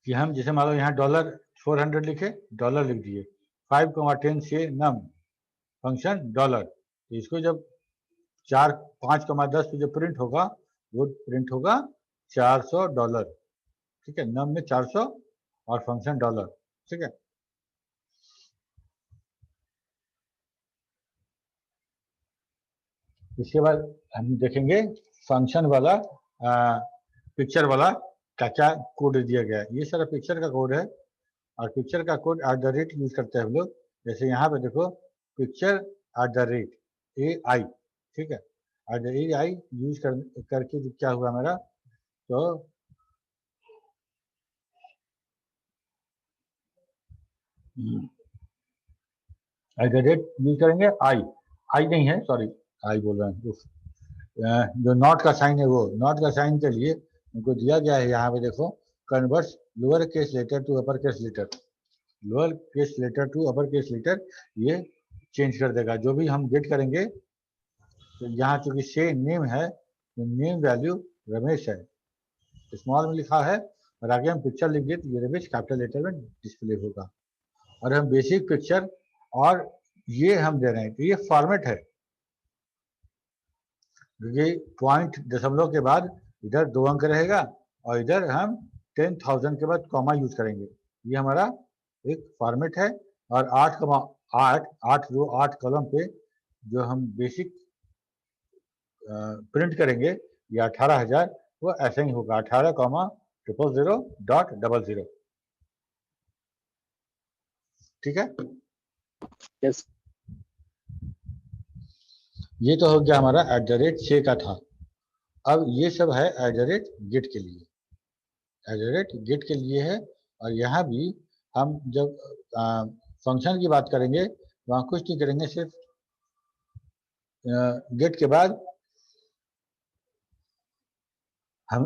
कि हम जैसे मान लो यहाँ $400 लिखे, डॉलर लिख दिए, 5,10 से नम फंक्शन डॉलर, तो इसको जब 5,10 पे जो प्रिंट होगा वो प्रिंट होगा $400, ठीक है, नम में 400 और फंक्शन डॉलर, ठीक है। इसके बाद हम देखेंगे फंक्शन वाला पिक्चर वाला क्या क्या कोड दिया गया है। ये सारा पिक्चर का कोड है और पिक्चर का कोड @ यूज करते हैं हम लोग। जैसे यहाँ पे देखो पिक्चर @AI, ठीक है, @AI यूज करके क्या हुआ मेरा, तो यूज करेंगे आई नहीं है, सॉरी आई बोल रहे हैं, जो नॉट का साइन है वो नॉट का साइन के लिए उनको दिया गया है। यहाँ पे देखो converts lower case letter to upper case letter, lower case letter to upper case letter, ये चेंज कर देगा। जो भी हम गेट करेंगे तो यहाँ चूंकि से नेम है तो नेम वैल्यू रमेश है, स्मॉल में लिखा है, और आगे हम पिक्चर लिख दिए तो ये रमेश कैपिटल लेटर में डिस्प्ले होगा। और हम बेसिक पिक्चर और ये हम दे रहे हैं, तो ये फॉर्मेट है, क्योंकि पॉइंट दशमलव के बाद इधर 2 अंक रहेगा और इधर हम 10,000 के बाद कॉमा यूज करेंगे। ये हमारा एक फॉर्मेट है। और 8 रो 8 कॉलम पे जो हम बेसिक प्रिंट करेंगे ये 18,000, वो ऐसे ही होगा 18,000.00, ठीक है। Yes. ये तो हो गया हमारा @से का था। अब ये सब है @गेट के लिए, @गेट के लिए है। और यहाँ भी हम जब फंक्शन की बात करेंगे वहाँ कुछ नहीं करेंगे, सिर्फ गेट के बाद हम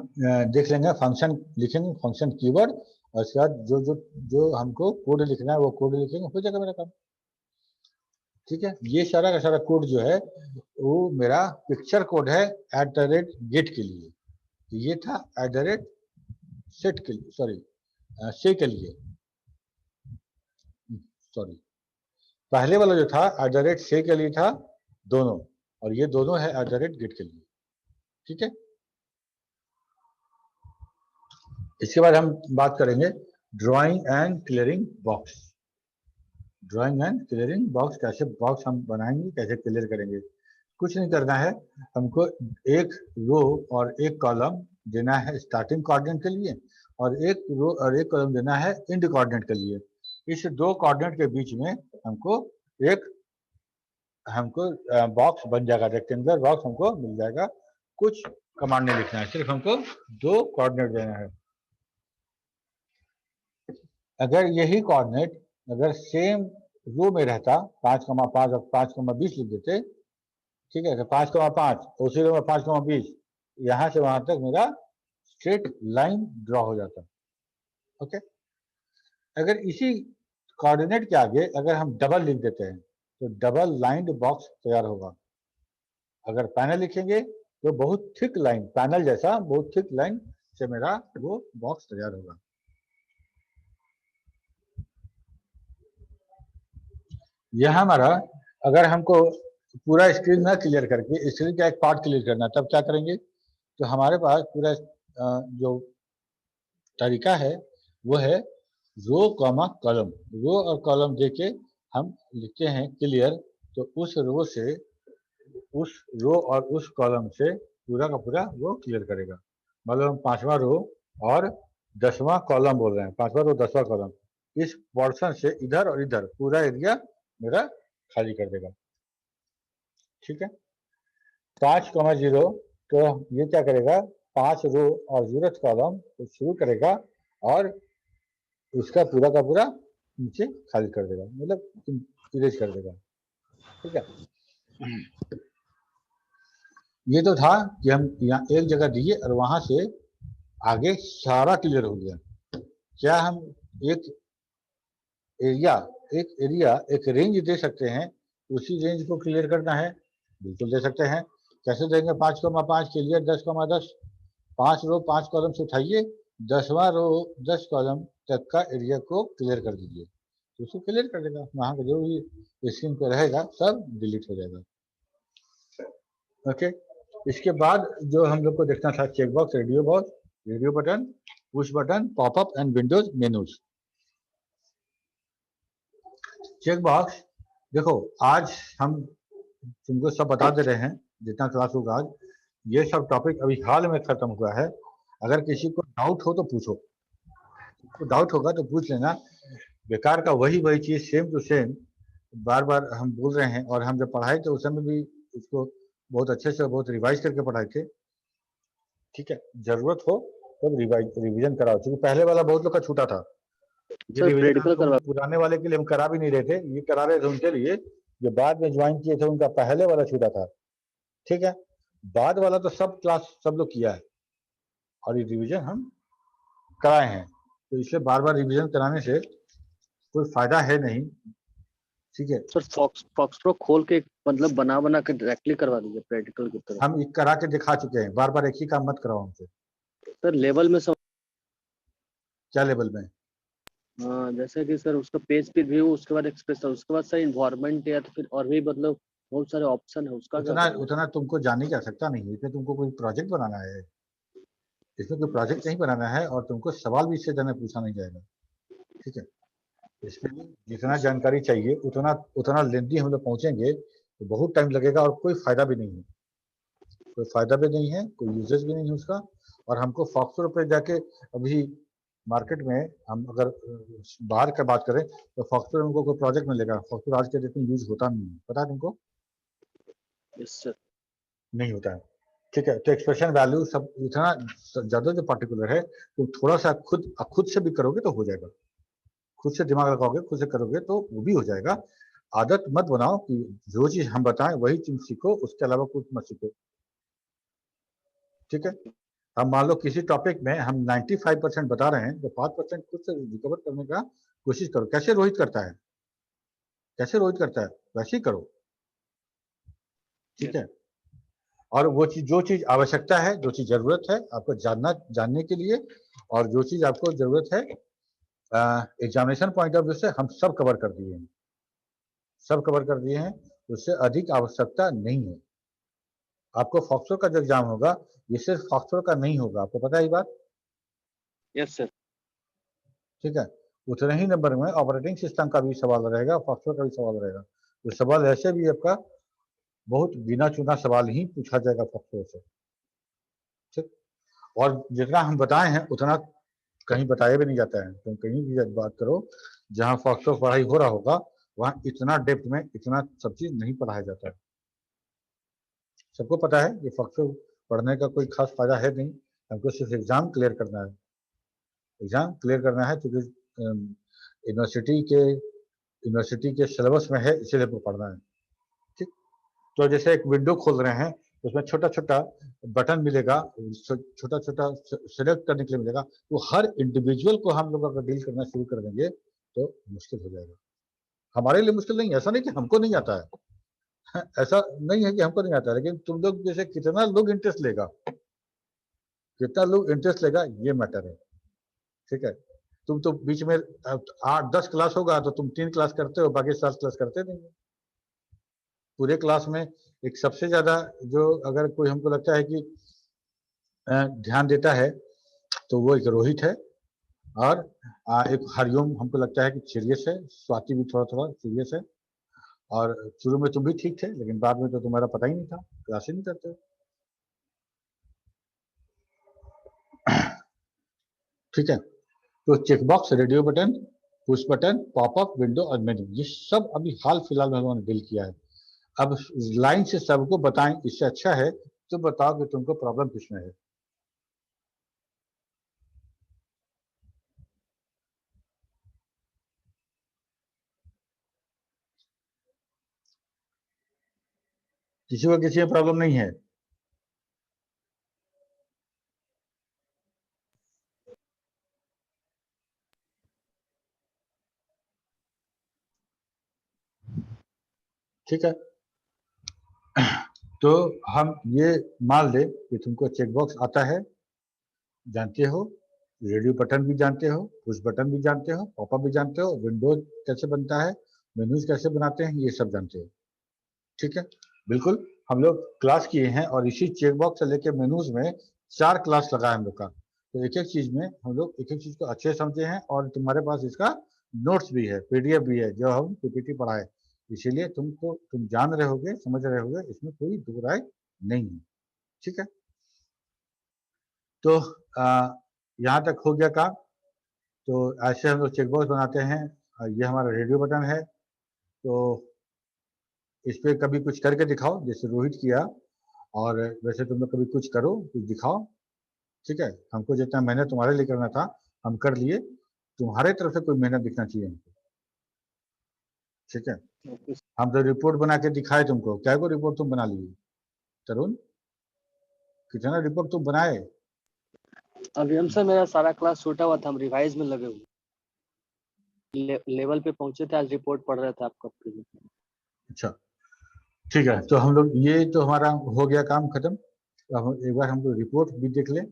देख लेंगे फंक्शन लिखेंगे, फंक्शन कीवर्ड, और उसके बाद जो जो जो हमको कोड लिखना है वो कोड लिखेंगे, हो जाएगा मेरा काम, ठीक है। ये सारा का सारा कोड जो है वो मेरा पिक्चर कोड है @गेट के लिए। ये था @सेट के लिए, सॉरी से के लिए, सॉरी पहले वाला जो था @से के लिए था दोनों, और ये दोनों है @गेट के लिए, ठीक है। इसके बाद हम बात करेंगे drawing and clearing box. Drawing and clearing box, कैसे बॉक्स हम बनाएंगे, कैसे क्लियर करेंगे। कुछ नहीं करना है, हमको एक रो और एक कॉलम देना है स्टार्टिंग कोऑर्डिनेट के लिए, और एक रो और एक कॉलम देना है एंड कोऑर्डिनेट के लिए। इस 2 कोऑर्डिनेट के बीच में हमको बॉक्स बन जाएगा, रेक्टेंगुलर बॉक्स हमको मिल जाएगा। कुछ कमांड नहीं लिखना है, सिर्फ हमको 2 कोऑर्डिनेट देना है। अगर यही कोऑर्डिनेट अगर सेम रो में रहता 5,5 और 5,20 लिख देते, ठीक है, तो 5,5 उसी रो में 5,20, यहाँ से वहां तक मेरा स्ट्रेट लाइन ड्रॉ हो जाता, ओके। अगर इसी कोऑर्डिनेट के आगे अगर हम डबल लिख देते हैं तो डबल लाइंड बॉक्स तैयार होगा। अगर पैनल लिखेंगे तो बहुत थिक लाइन, पैनल जैसा बहुत थिक लाइन से मेरा वो बॉक्स तैयार होगा। यह हमारा, अगर हमको पूरा स्क्रीन ना क्लियर करके स्क्रीन का एक पार्ट क्लियर करना, तब क्या करेंगे, तो हमारे पास पूरा जो तरीका है वो है रो कॉमा कॉलम। रो और कॉलम देके हम लिखते हैं क्लियर, तो उस रो और उस कॉलम से पूरा का पूरा वो क्लियर करेगा। मतलब हम 5वां रो और 10वां कॉलम बोल रहे हैं, 5वां रो 10वां कॉलम, इस पोर्शन से इधर और इधर पूरा एरिया मेरा खाली कर देगा, ठीक है। 5,0 तो ये क्या करेगा, 5 रो और 0th कॉलम तो शुरू करेगा और उसका पूरा का पूरा नीचे खाली कर देगा, मतलब इरेज कर देगा, ठीक है। ये तो था कि हम यहाँ एक जगह दिए और वहां से आगे सारा क्लियर हो गया। क्या हम एक एरिया एक रेंज दे सकते हैं, उसी रेंज को क्लियर करना है, बिल्कुल दे सकते हैं। कैसे देंगे? 5,5 के लिए 10,10, 5 रो 5 कॉलम से उठाइए, 10वां रो 10 कॉलम तक का एरिया को क्लियर कर दीजिए, तो उसको क्लियर कर देगा। वहाँ का जो भी स्क्रीन पे रहेगा सब डिलीट हो जाएगा। ओके, इसके बाद जो हम लोग को देखना था, check box, radio button, push button, popup and windows menus. Check box देखो, आज हम तुमको सब बता दे रहे हैं, जितना क्लास होगा आज, ये सब टॉपिक अभी हाल में खत्म हुआ है। अगर किसी को डाउट हो तो पूछो, डाउट होगा तो पूछ लेना। बेकार का वही चीज सेम टू सेम बार बार हम बोल रहे हैं, और हम जब पढ़ाए थे उस समय भी इसको बहुत अच्छे से बहुत रिवाइज करके पढ़ाए थे। ठीक है, जरूरत हो तो रिवीजन कराओ, क्योंकि पहले वाला बहुत लोग का छूटा था। ये सर रिवीजन प्रैक्टिकल करवा पुराने वाले के लिए हम करा भी नहीं रहे थे, ये करा रहे थे उनके लिए जो बाद में ज्वाइन किए थे, उनका पहले वाला छूटा था। ठीक है, बाद वाला तो सब क्लास सब लोग किया है, और ये रिवीजन हम कराए हैं, तो इसलिए बार बार रिवीजन कराने से कोई फायदा है नहीं। ठीक है, सर फॉक्स प्रो खोल के मतलब बना के डायरेक्टली करवा दीजिए प्रैक्टिकल की तरह। हम एक करा के दिखा चुके हैं, बार बार एक ही काम मत कराओ हमसे। सर लेवल में सब, क्या लेवल में? हाँ जैसे कि सर उसका पेज पे व्यू, उसके बाद एक्सप्रेशन, उसके बाद सर इन्वायरमेंट या तो फिर और भी मतलब बहुत सारे ऑप्शन है, उसका क्या उतना करेंगे? उतना तुमको जाने की आवश्यकता नहीं है, इसमें तुमको कोई प्रोजेक्ट बनाना है, इसमें कोई प्रोजेक्ट नहीं बनाना है, और तुमको सवाल भी इससे ज़्यादा पूछा नहीं जाएगा। ठीक है, इसमें भी जितना जानकारी चाहिए उतना उतना लेंदी हम लोग पहुंचेंगे तो बहुत टाइम लगेगा, और कोई फायदा भी नहीं है, कोई फायदा भी नहीं है, कोई यूजेस भी नहीं है उसका। और हमको फॉक्सर पे जाके अभी मार्केट में हम अगर बाहर का बात करें तो फॉक्सर हमको कोई प्रोजेक्ट मिलेगा, फॉक्सर आज के डेट में यूज होता नहीं है, पता है तुमको? Yes sir. नहीं होता है। ठीक है, तो एक्सप्रेशन वैल्यू सब इतना ज़्यादा जो पार्टिकुलर है, तो थोड़ा सा खुद से भी करोगे तो हो जाएगा, खुद से दिमाग लगाओगे, खुद से करोगे तो वो भी हो जाएगा। आदत मत बनाओ कि जो चीज हम बताएं वही तुम सीखो, उसके अलावा कुछ मत सीखो। ठीक है, हम मान लो किसी टॉपिक में हम 95% बता रहे हैं, तो 5% खुद से रिकवर करने का कोशिश करो। कैसे रोहित करता है, कैसे रोहित करता है वैसे ही करो। ठीक है, और वो चीज जो चीज आवश्यकता है, जो चीज जरूरत है आपको जानने के लिए, और जो चीज आपको जरूरत है एग्जामिनेशन पॉइंट ऑफ व्यू से, हम सब कवर कर दिए हैं, सब कवर कर दिए हैं, उससे अधिक आवश्यकता नहीं है। आपको फॉक्सो का जो एग्जाम होगा, ये सिर्फ फॉक्सो का नहीं होगा, आपको पता है ये बात? Yes sir. ठीक है, उतने ही नंबर में ऑपरेटिंग सिस्टम का भी सवाल रहेगा, फॉक्सो का भी सवाल रहेगा। तो सवाल ऐसे भी आपका बहुत गिना चुना सवाल ही पूछा जाएगा फॉक्सो से। ठीक, और जितना हम बताए हैं उतना कहीं बताया भी नहीं जाता है। तुम कहीं भी बात करो जहाँ फॉक्सो पढ़ाई हो रहा होगा, वहाँ इतना डेप्थ में इतना सब चीज नहीं पढ़ाया जाता है। सबको पता है कि फॉक्सो पढ़ने का कोई खास फायदा है नहीं, हमको सिर्फ एग्जाम क्लियर करना है, एग्जाम क्लियर करना है, क्योंकि यूनिवर्सिटी के सिलेबस में है, इसीलिए वो पढ़ना है। ठीक, तो जैसे एक विंडो खोल रहे हैं, उसमें छोटा छोटा बटन मिलेगा, छोटा छोटा सेलेक्ट करने के लिए मिलेगा, तो हर इंडिविजुअल को हम लोग अगर डील करना शुरू कर देंगे तो मुश्किल हो जाएगा। हमारे लिए मुश्किल नहीं है, ऐसा नहीं कि हमको नहीं आता है, ऐसा नहीं है कि हमको नहीं आता है, लेकिन तुम लोग जैसे कितना लोग इंटरेस्ट लेगा, कितना लोग इंटरेस्ट लेगा, ये मैटर है। ठीक है, तुम तो बीच में 8-10 क्लास होगा तो तुम 3 क्लास करते हो, बाकी 7 क्लास करते नहीं। पूरे क्लास में एक सबसे ज्यादा जो अगर कोई हमको लगता है कि ध्यान देता है तो वो एक रोहित है, और एक हरिओम हमको लगता है कि सीरियस है, स्वाति भी थोड़ा थोड़ा सीरियस है, और शुरू में तुम भी ठीक थे, लेकिन बाद में तो तुम्हारा पता ही नहीं था, क्लास ही नहीं करते। ठीक है, तो checkbox, radio button, push button, popup, window और मेन्यू, ये सब अभी हाल फिलहाल में हम लोगों ने डील किया है। अब लाइन से सबको बताएं, इससे अच्छा है तो बताओ कि तुमको प्रॉब्लम किसमें है। किसी को किसी में प्रॉब्लम नहीं है? ठीक है, तो हम ये मान ले कि तुमको चेकबॉक्स आता है, जानते हो, रेडियो बटन भी जानते हो, पुश बटन भी जानते हो, पॉपअप भी जानते हो, विंडोज कैसे बनता है, मेन्यूज कैसे बनाते हैं, ये सब जानते हो। ठीक है, बिल्कुल हम लोग क्लास किए हैं और इसी चेकबॉक्स से लेके मेन्यूज में 4 क्लास लगा है हम लोग का। तो एक एक चीज में हम लोग एक एक चीज को अच्छे से समझे हैं और तुम्हारे पास इसका नोट्स भी है, पीडीएफ भी है जो हम पीपीटी पढ़ाए, इसीलिए तुम जान रहे होगे, समझ रहे होगे, इसमें कोई दो राय नहीं है। ठीक है, तो यहाँ तक हो गया काम। तो ऐसे हम लोग चेकबॉक्स बनाते हैं। ये हमारा रेडियो बटन है, तो इस पे कभी कुछ करके दिखाओ, जैसे रोहित किया, और वैसे तुम लोग कभी कुछ करो, कुछ दिखाओ। ठीक है, हमको जितना मेहनत तुम्हारे लिए करना था हम कर लिए, तुम्हारे तरफ से कोई मेहनत दिखना चाहिए हमको। ठीक है, ओके। हम तो रिपोर्ट बना के दिखाए तुमको, क्या को रिपोर्ट तुम बना लिए तरुण, कितना रिपोर्ट तुम बनाए? अभी हम सर मेरा सारा क्लास छूटा हुआ था, हम रिवाइज में लगे हुए लेवल पे पहुंचे थे, आज रिपोर्ट पढ़ रहे थे आपका। अच्छा ठीक है, तो हम लोग ये तो हमारा हो गया काम खत्म। अब एक बार हम लोग रिपोर्ट भी देख लें।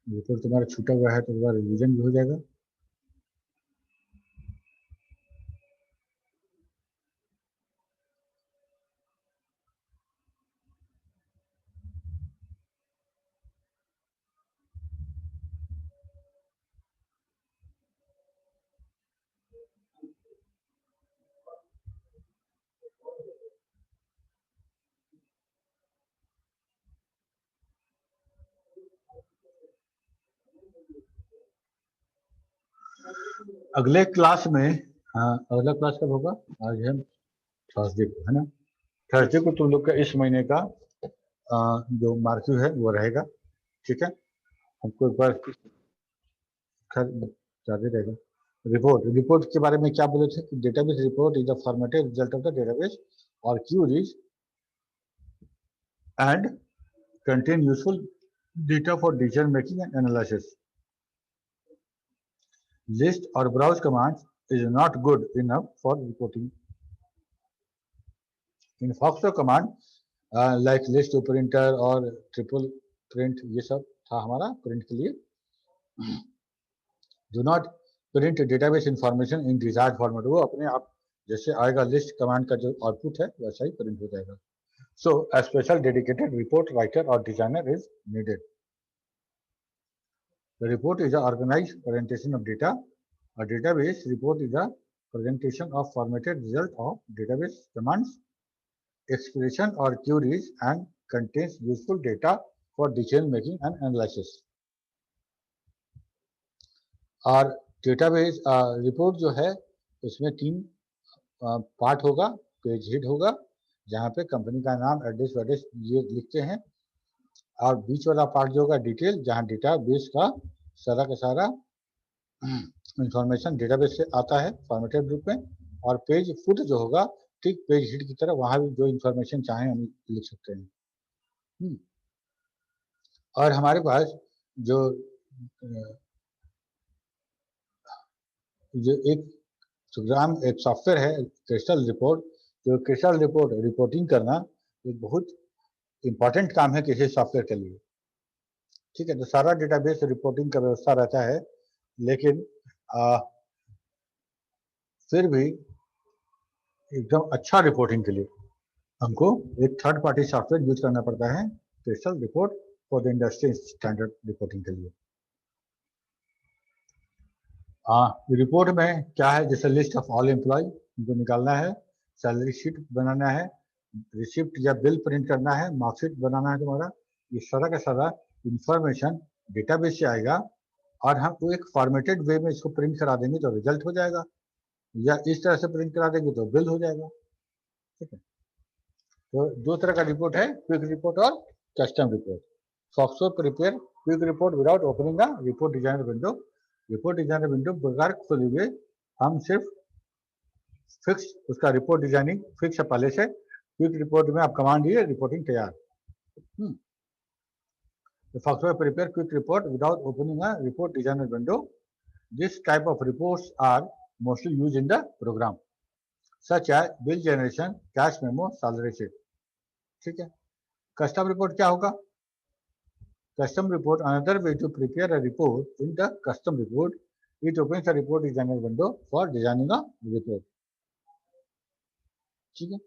रिपोर्ट तुम्हारा छूटा हुआ है तो एक बार रिवीजन भी हो जाएगा। अगले क्लास में, हाँ अगला क्लास कब होगा? आज हम थर्सडे को, है ना? थर्सडे को तुम लोग का इस महीने का जो मार्क्यू है वो रहेगा। ठीक है, हमको एक बार ज्यादा रहेगा। रिपोर्ट के बारे में क्या बोले थे कि database report is the formatted result of the database और queries and contain useful data for decision making and analysis. List or browse commands is not good enough for reporting. In Foxtrot command like list to printer और triple print, ये सब था हमारा print के लिए। Do not print database information in desired format, वो अपने आप जैसे आएगा लिस्ट कमांड का जो आउटपुट है वैसा ही प्रिंट हो जाएगा। So a special dedicated report writer or designer is needed. The report is an organized presentation of data. A database report is a presentation of formatted result of database commands, expression or queries and contains useful data for decision making and analysis. और database report जो है उसमें 3 part होगा। Page head होगा जहाँ पे company का नाम, एड्रेस वैड्रेस ये लिखते हैं, और बीच वाला पार्ट जो होगा डिटेल, जहाँ डेटाबेस का सारा इंफॉर्मेशन डेटाबेस से आता है फॉर्मेटेड रूप में, और पेज फुट जो होगा ठीक पेज हेड की तरह, वहां भी जो इंफॉर्मेशन चाहें हम लिख सकते हैं। और हमारे पास जो एक प्रोग्राम, एक सॉफ्टवेयर है क्रिस्टल रिपोर्ट, जो क्रिस्टल रिपोर्ट रिपोर्टिंग करना एक बहुत इंपॉर्टेंट काम है किसी सॉफ्टवेयर के लिए। ठीक है, तो सारा डेटाबेस रिपोर्टिंग का व्यवस्था रहता है, लेकिन फिर भी एकदम अच्छा रिपोर्टिंग के लिए हमको एक थर्ड पार्टी सॉफ्टवेयर यूज करना पड़ता है, crystal report for the industry standard reporting के लिए। रिपोर्ट में क्या है, जैसे लिस्ट ऑफ ऑल एम्प्लॉय उनको निकालना है, सैलरी शीट बनाना है, रिसिप्ट या बिल प्रिंट करना है, मार्कशीट बनाना है तुम्हारा, ये सारा का सारा इंफॉर्मेशन डेटाबेस से आएगा, और हम वो एक फॉर्मेटेड वे में इसको प्रिंट करा देंगे तो रिजल्ट हो जाएगा, या इस तरह से प्रिंट करा देंगे तो बिल हो जाएगा। ठीक है, तो 2 तरह का रिपोर्ट है, क्विक रिपोर्ट और custom report. Foxtrot prepare quick report without opening a report designer window. Report designer window बगैर खोले हुए हम सिर्फ फिक्स उसका रिपोर्ट डिजाइनिंग फिक्स है पहले से, क्विक रिपोर्ट में आप कमांड दिए, रिपोर्टिंग तैयार। The software prepare quick report without opening a report designer window. This type of reports are mostly used in the program, such as bill generation, cash memo, salary sheet. ठीक है. Custom report क्या होगा? Custom report, another way to prepare a report. In the custom report, it opens a report designer window for designing a report. ठीक है.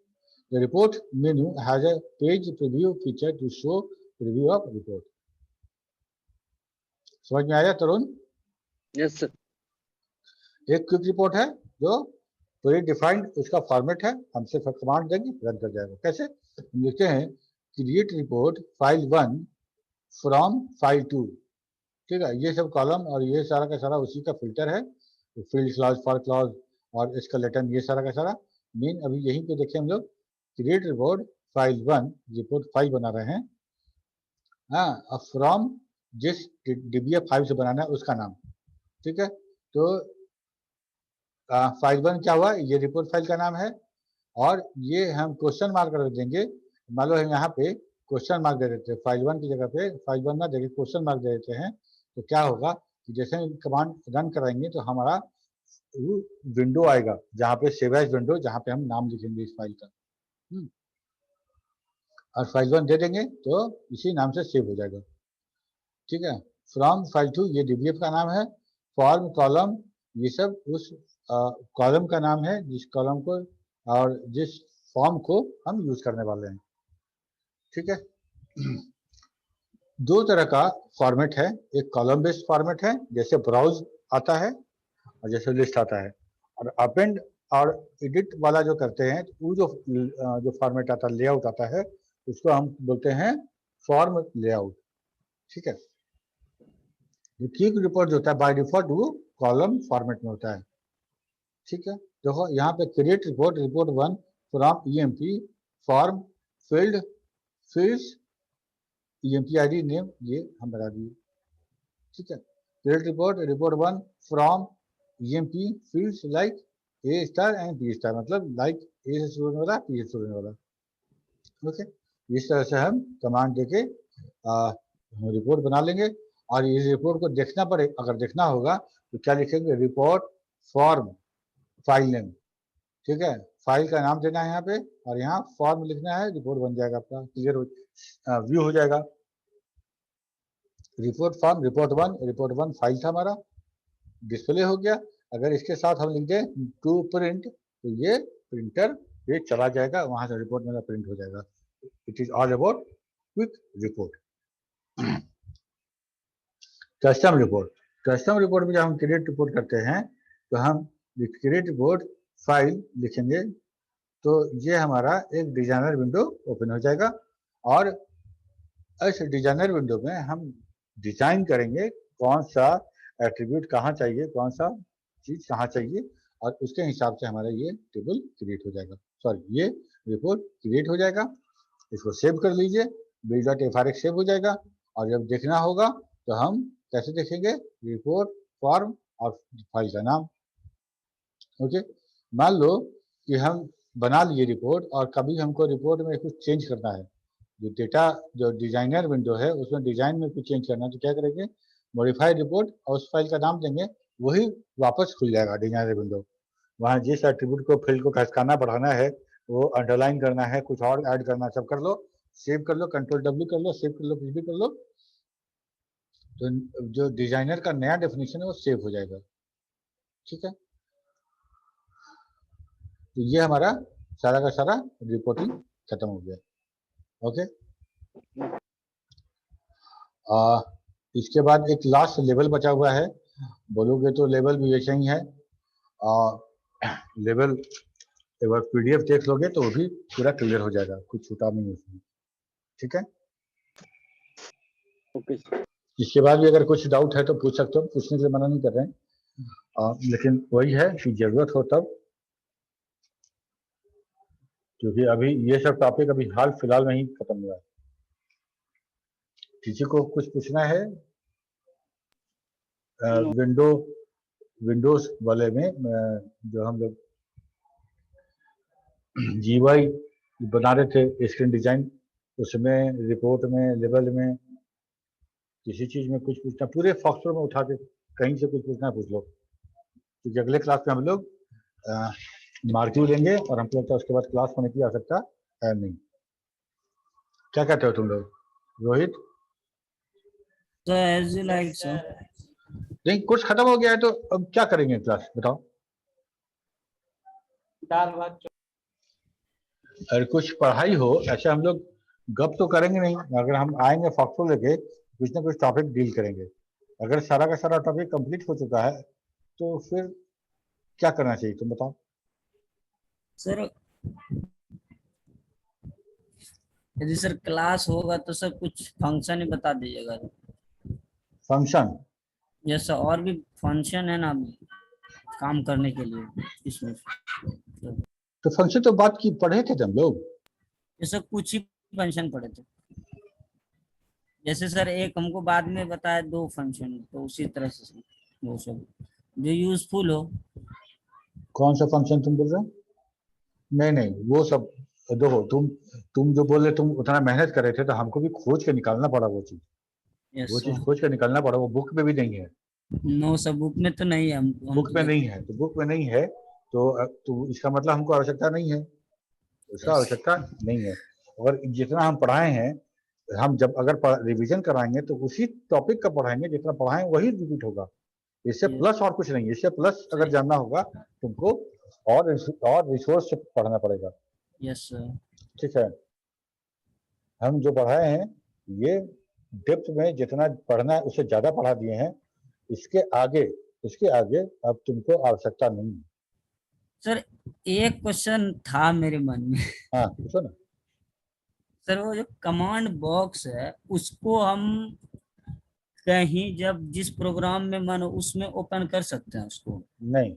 The report menu has a page preview feature to show preview of report. समझ में आया Tarun? Yes sir. एक quick report है जो pre defined उसका format है, हम सिर्फ कमांड देंगे रन कर जाएगा. कैसे? हम लिखते हैं create report file 1 from file 2. ठीक है. ये सब कॉलम और ये सारा का सारा उसी का फिल्टर है. फील्ड क्लॉज, फॉर क्लॉज और स्केलेटन, ये सारा का सारा मेन. अभी यहीं पे देखें हम लोग create report file 1 report file बना रहे हैं. हाँ, फ्रॉम जिस डीबीएफ फाइल से बनाना है उसका नाम. ठीक है. तो फाइल 1 क्या हुआ? ये रिपोर्ट फाइल का नाम है. और ये हम क्वेश्चन मार्क कर देंगे. मान लो हम यहाँ पे क्वेश्चन मार्क दे देते हैं फाइल 1 की जगह पे, फाइल 1 ना देके क्वेश्चन मार्क दे देते हैं. तो क्या होगा कि जैसे हम कमांड रन कराएंगे तो हमारा विंडो आएगा जहाँ पे सेव एज विंडो, जहाँ पे हम नाम लिखेंगे इस फाइल का. और फाइल 1 दे देंगे तो इसी नाम से सेव हो जाएगा. ठीक है. फ्रॉम फाइल 2 ये डीबीएफ का नाम है. फॉर्म, कॉलम, ये सब उस कॉलम का नाम है जिस कॉलम को और जिस फॉर्म को हम यूज करने वाले हैं. ठीक है. दो तरह का फॉर्मेट है. एक कॉलम बेस्ड फॉर्मेट है जैसे ब्राउज आता है और जैसे लिस्ट आता है. और अपेंड और एडिट वाला जो करते हैं तो वो जो फॉर्मेट आता है, लेआउट आता है, उसको हम बोलते हैं फॉर्म लेआउट. ठीक है. क्विक रिपोर्ट जो होता है बाय डिफॉल्ट वो कॉलम फॉर्मेट में होता है. ठीक है. देखो यहाँ पे create report report 1 from EMP form field fields EMP ID name ये हम बता दिए. ठीक है. Create report report 1 from EMP fields like A star and B star, मतलब लाइक ए से शुरू होने वाला, पी से शुरू होने वाला. ओके. इस तरह से हम कमांड देके रिपोर्ट बना लेंगे. और इस रिपोर्ट को देखना पड़े, अगर देखना होगा तो क्या लिखेंगे? Report form file name. ठीक है. फाइल का नाम देना है यहाँ पे और यहाँ फॉर्म लिखना है. रिपोर्ट बन जाएगा आपका, क्लियर व्यू हो जाएगा. रिपोर्ट फॉर्म रिपोर्ट 1 फाइल था हमारा, डिस्प्ले हो गया. अगर इसके साथ हम लिख दें टू प्रिंट तो ये प्रिंटर पे चला जाएगा, वहां से रिपोर्ट मेरा प्रिंट हो जाएगा. It is all about quick report. Custom report में जब हम क्रिएट रिपोर्ट करते हैं तो हम क्रिएट रिपोर्ट फाइल लिखेंगे तो ये हमारा एक डिजाइनर विंडो ओपन हो जाएगा. और इस डिजाइनर विंडो में हम डिजाइन करेंगे कौन सा एट्रीब्यूट कहाँ चाहिए, कौन सा चीज कहाँ चाहिए, और उसके हिसाब से हमारा ये टेबल क्रिएट हो जाएगा. सॉरी, ये रिपोर्ट क्रिएट हो जाएगा. इसको सेव कर लीजिए, bill.frx सेव हो जाएगा. और जब देखना होगा तो हम कैसे देखेंगे? रिपोर्ट फॉर्म और फाइल का नाम. ओके. मान लो कि हम बना लिए रिपोर्ट और कभी हमको रिपोर्ट में कुछ चेंज करना है, जो डेटा जो डिजाइनर विंडो है उसमें डिजाइन में कुछ चेंज करना है, तो क्या करेंगे? मॉडिफाइड रिपोर्ट और उस फाइल का नाम देंगे, वही वापस खुल जाएगा डिजाइनर विंडो. वहाँ जिस एट्रीब्यूट को फील्ड को खसकाना बढ़ाना है, वो अंडरलाइन करना है, कुछ और ऐड करना, सब कर लो, सेव कर लो, कंट्रोल W कर लो, सेव कर लो, कुछ भी कर लो, तो जो डिजाइनर का नया डेफिनेशन है वो सेव हो जाएगा. ठीक है. तो ये हमारा सारा का सारा रिपोर्टिंग खत्म हो गया. ओके. इसके बाद एक लास्ट लेवल बचा हुआ है. बोलोगे तो लेवल भी ऐसा ही है. लेवल एक बार PDF देख लोगे तो वो भी पूरा क्लियर हो जाएगा, कुछ छूटा नहीं उसमें. ठीक है. ओके. इसके बाद भी अगर कुछ डाउट है तो पूछ सकते हो, पूछने के लिए मना नहीं कर रहे हैं. लेकिन वही है कि जरूरत हो तब, क्योंकि अभी ये सब टॉपिक अभी हाल फिलहाल में ही खत्म हुआ है. किसी को कुछ पूछना है विंडोज वाले में, जो हम लोग GUI बना रहे थे स्क्रीन डिजाइन, उसमें रिपोर्ट में लेवल में किसी चीज में कुछ पूछना, पूरे फॉक्सट्रॉट में उठा के कहीं से कुछ पूछना पूछ लो, क्योंकि अगले क्लास में हम लोग मार्क्यू लेंगे और हमको लगता है उसके बाद क्लास होने की आवश्यकता है नहीं। क्या कहते हो तुम लोग Rohit? So as you like, sir. नहीं, कोर्स खत्म हो गया है तो अब क्या करेंगे क्लास, बताओ। दाल भात अगर कुछ पढ़ाई हो, ऐसे हम लोग गप तो करेंगे नहीं। अगर हम आएंगे फॉक्सट्रॉट लेके कुछ ना कुछ टॉपिक डील करेंगे। अगर सारा का सारा टॉपिक कंप्लीट हो चुका है तो फिर क्या करना चाहिए तुम बताओ। सर यदि सर क्लास होगा तो सर कुछ फंक्शन ही बता दीजिएगा। फंक्शन? यस सर, और भी फंक्शन है ना काम करने के लिए इसमें। तो फंक्शन तो बात की पढ़े थे हम लोग। ये सर कुछ ही फंक्शन पढ़े थे। जैसे सर एक हमको बाद में बताया 2 फंक्शन, तो उसी तरह से सर वो सब जो यूजफुल हो। कौन सा फंक्शन तुम बोल रहे हो? नहीं नहीं, वो सब देखो, तुम जो बोल रहे, तुम उतना मेहनत कर रहे थे तो हमको भी खोज के निकालना पड़ा वो चीज। यस वो चीज सर। खोज के निकालना पड़ा, वो बुक में भी नहीं है। नो सर, बुक में तो नहीं है। हम बुक में नहीं है तो बुक में नहीं है तो इसका मतलब हमको आवश्यकता नहीं है, उसका आवश्यकता नहीं है। और जितना हम पढ़ाए हैं, हम जब अगर रिवीजन कराएंगे तो उसी टॉपिक का पढ़ाएंगे, जितना पढ़ाएं वही रिपीट होगा। इससे Yes. प्लस और कुछ नहीं है। इससे प्लस अगर जानना होगा तुमको और रिसोर्स से पढ़ना पड़ेगा। Yes sir. ठीक है, हम जो पढ़ाए हैं ये डेप्थ में जितना पढ़ना है उससे ज्यादा पढ़ा दिए हैं। इसके आगे अब तुमको आवश्यकता नहीं है। सर एक क्वेश्चन था मेरे मन में। हाँ पूछो ना। सर वो जो कमांड बॉक्स है उसको हम कहीं जब जिस प्रोग्राम में मन हो उसमें ओपन कर सकते हैं उसको? नहीं,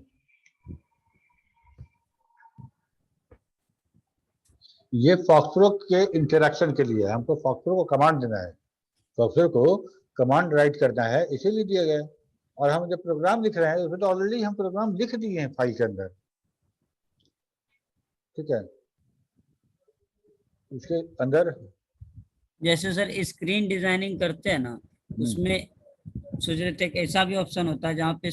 ये फॉक्सट्रॉट के इंटरेक्शन के लिए है। हमको फॉक्सट्रॉट को कमांड देना है, फॉक्सट्रॉट को कमांड राइट करना है, इसीलिए दिया गया है। और हम जब प्रोग्राम लिख रहे हैं उसमें तो ऑलरेडी हम प्रोग्राम लिख दिए हैं फाइल के अंदर। ठीक है, उसके अंदर जैसे सर स्क्रीन डिजाइनिंग करते हैं ना, उसमें सोच रहे थे कि ऐसा भी ऑप्शन होता है जहाँ पे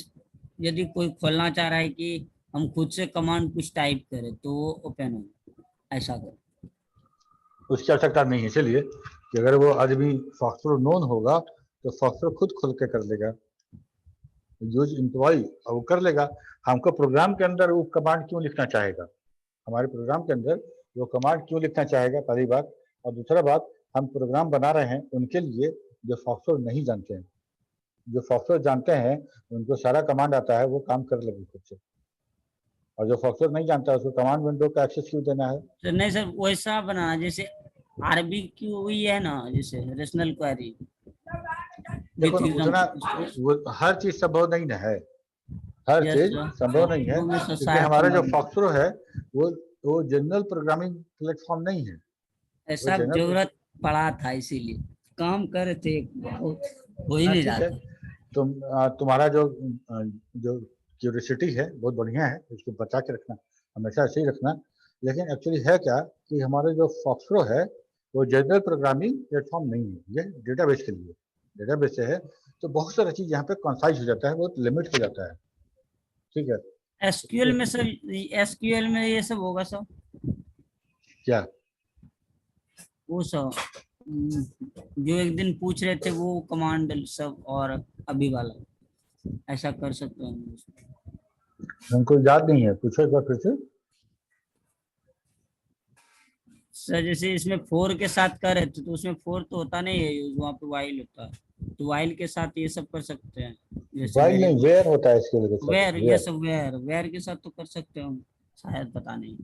यदि कोई खोलना चाह रहा है कि हम खुद से कमांड कुछ टाइप करें तो वो ओपन हो, ऐसा कर। उसकी आवश्यकता नहीं है, इसलिए कि अगर वो आदमी फॉक्सट्रॉट नोन होगा तो फॉक्सट्रॉट खुद खोल के कर लेगा, यूज एम्प्लॉय वो कर लेगा। हमको प्रोग्राम के अंदर वो कमांड क्यों लिखना चाहेगा? हमारे प्रोग्राम के अंदर वो कमांड क्यों लिखना चाहेगा, पहली बात। और दूसरा बात, हम प्रोग्राम बना रहे हैं उनके लिए जो सॉफ्टवेयर नहीं जानते हैं। जो सॉफ्टवेयर जानते हैं उनको सारा कमांड आता है, वो काम कर लेंगे खुद से। और जो सॉफ्टवेयर नहीं जानता है उसको कमांड विंडो का एक्सेस क्यों देना है? तो नहीं सर, वैसा बनाना जैसे आरबी की हुई है ना, जैसे रेशनल क्वेरी। देखो ना, उतना वो हर चीज संभव नहीं ना है, हर चीज संभव नहीं है, क्योंकि हमारा जो सॉफ्टवेयर है वो जनरल प्रोग्रामिंग प्लेटफॉर्म नहीं है। ऐसा जरूरत पड़ा था इसीलिए काम कर रहे थे, बहुत हो ही नहीं रहा था। तुम्हारा जो क्यूरियोसिटी है बहुत बढ़िया है, उसको बचा के रखना, हमेशा ऐसे ही रखना। लेकिन एक्चुअली है क्या कि हमारा जो सॉफ्टवेयर है वो जनरल प्रोग्रामिंग प्लेटफॉर्म नहीं है, ये डेटाबेस के लिए डेटाबेस है। तो बहुत सारी चीज यहाँ पे कॉन्साइज हो जाता है, बहुत लिमिट हो जाता है। ठीक है, एसक्यूएल में सर, एसक्यूएल में ये सब होगा सर? क्या वो सब जो एक दिन पूछ रहे थे वो कमांड सब और अभी वाला, ऐसा कर सकते हैं? हमको याद नहीं है, पूछो एक बार फिर से। सर जैसे इसमें 4 के साथ कर रहे थे तो उसमें 4 तो होता नहीं है यूज, वहाँ पे वाइल होता है, तो वाइल के साथ ये सब कर सकते हैं। जैसे वाइल नहीं, वेयर होता है इसके लिए। वेयर, यस वेयर के साथ तो कर सकते हैं शायद, पता नहीं।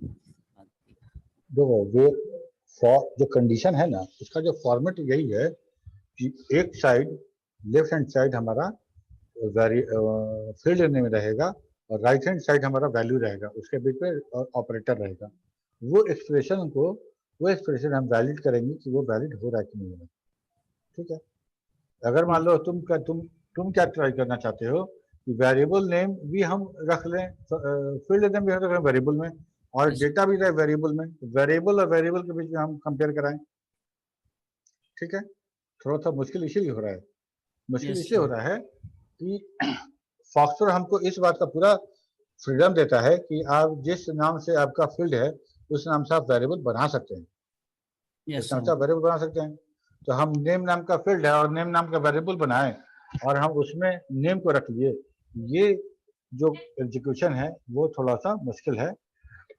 देखो वेयर फॉर जो कंडीशन है ना, उसका जो फॉर्मेट यही है कि एक साइड लेफ्ट हैंड साइड हमारा फील्ड में रहेगा और राइट हैंड साइड हमारा वैल्यू रहेगा, उसके बीच में ऑपरेटर रहेगा। वो एक्सप्रेशन हम वैलिड करेंगे कि वो वैलिड हो रहा है कि नहीं हो रहा। ठीक है, अगर मान लो तुम क्या ट्राई करना चाहते हो कि वेरिएबल नेम भी हम रख लें, फील्ड नेम भी हम रख लें वेरिएबल में, और डेटा भी रहे वेरिएबल में, वेरिएबल और वेरिएबल के बीच में हम कंपेयर कराएं। ठीक है, थोड़ा सा मुश्किल इसीलिए हो रहा है मुश्किल Yes, इसलिए हो sir. रहा है कि फॉक्सट्रॉट हमको इस बात का पूरा फ्रीडम देता है कि आप जिस नाम से आपका फील्ड है उस नाम से आप वेरिएबल बना सकते हैं, Yes, उस नाम sir. से आप वेरिएबल बना सकते हैं। तो हम नेम नाम का फील्ड है और नेम नाम का वेरिएबल बनाए और हम उसमें नेम को रख लिए, ये जो एग्जीक्यूशन है वो थोड़ा सा मुश्किल है।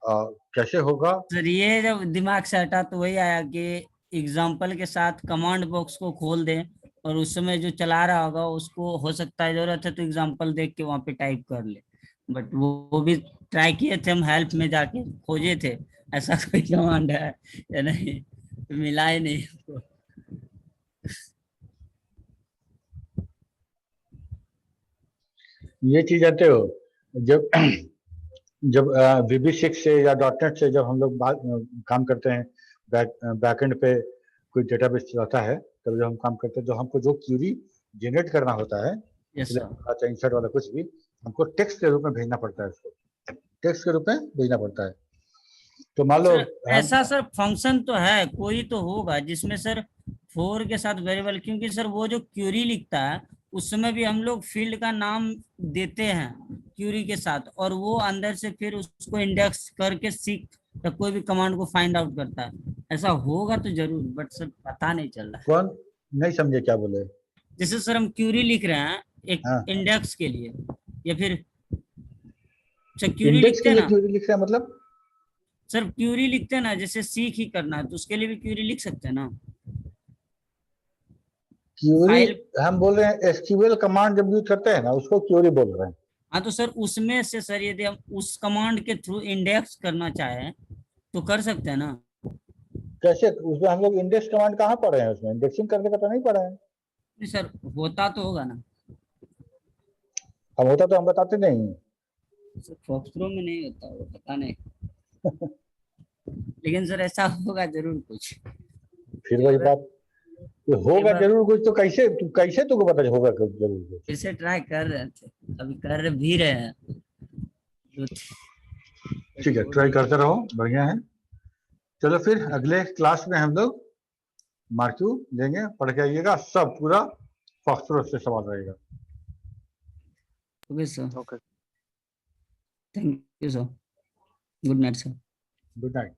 कैसे होगा? सर ये जब दिमाग से हटा तो वही आया कि एग्जाम्पल के साथ कमांड बॉक्स को खोल दें और उस समय जो चला रहा होगा उसको हो सकता है जरूरत है तो एग्जाम्पल देख के वहां पे टाइप कर ले, बट वो भी ट्राई किए थे हम, हेल्प में जाके खोजे थे ऐसा कोई कमांड है या नहीं, मिला ही नहीं हमको। ये चीज जानते हो, जब जब VB6 से या .NET से जब हम लोग काम करते हैं, बैकएंड पे कोई डेटाबेस चलाता है, तब जब हम काम करते हैं तो हमको जो क्यूरी जनरेट करना होता है, यस सर। इंसर्ट वाला कुछ भी, हमको टेक्स्ट के रूप में भेजना पड़ता है, उसको टेक्स्ट के रूप में भेजना पड़ता है। तो मान लो सर ऐसा सर फंक्शन तो है, कोई तो होगा जिसमें सर फोर के साथ वेरिएबल, क्योंकि सर वो जो क्यूरी लिखता है उसमें भी हम लोग फील्ड का नाम देते हैं क्यूरी के साथ और वो अंदर से फिर उसको इंडेक्स करके सीख या कोई भी कमांड को फाइंड आउट करता है, ऐसा होगा तो जरूर, बट सर पता नहीं चल रहा है। कौन नहीं समझे क्या बोले? जैसे सर हम क्यूरी लिख रहे हैं एक हाँ, इंडेक्स के लिए या फिर अच्छा क्यूरी इंडेक्स लिखते के हैं लिए ना क्यूरी लिख रहा है मतलब? सर, क्यूरी लिखते हैं ना, जैसे सीख ही करना है तो उसके लिए भी क्यूरी लिख सकते हैं ना क्यूरी फाइल। हम बोल रहे हैं, एसक्यूएल कमांड जब यूज करते हैं ना उसको क्यूरी बोल रहे हैं। हाँ तो सर उसमें से सर यदि हम उस कमांड के थ्रू इंडेक्स करना चाहें तो कर सकते हैं ना। कैसे? उसमें हम लोग इंडेक्स कमांड कहाँ पढ़े हैं? उसमें इंडेक्सिंग करने का तो नहीं पढ़े हैं। नहीं सर, होता तो होगा ना हम होता तो हम बताते नहीं। सर, फॉक्सट्रो में नहीं होता वो, पता नहीं लेकिन सर ऐसा होगा जरूर कुछ। फिर वही बात, तो होगा बार जरूर कुछ, तो कैसे तुमको पता होगा कुछ जरूर कुछ? फिर से ट्राई कर रहे थे, अभी कर रहे भी रहे हैं ठीक है, ट्राई करते रहो, बढ़िया है। चलो फिर अगले क्लास में हम लोग मार्क्यू लेंगे, पढ़ के आइएगा, सब पूरा फॉक्सट्रो से सवाल रहेगा। Okay sir, okay. Thank you sir, good night sir. Good night.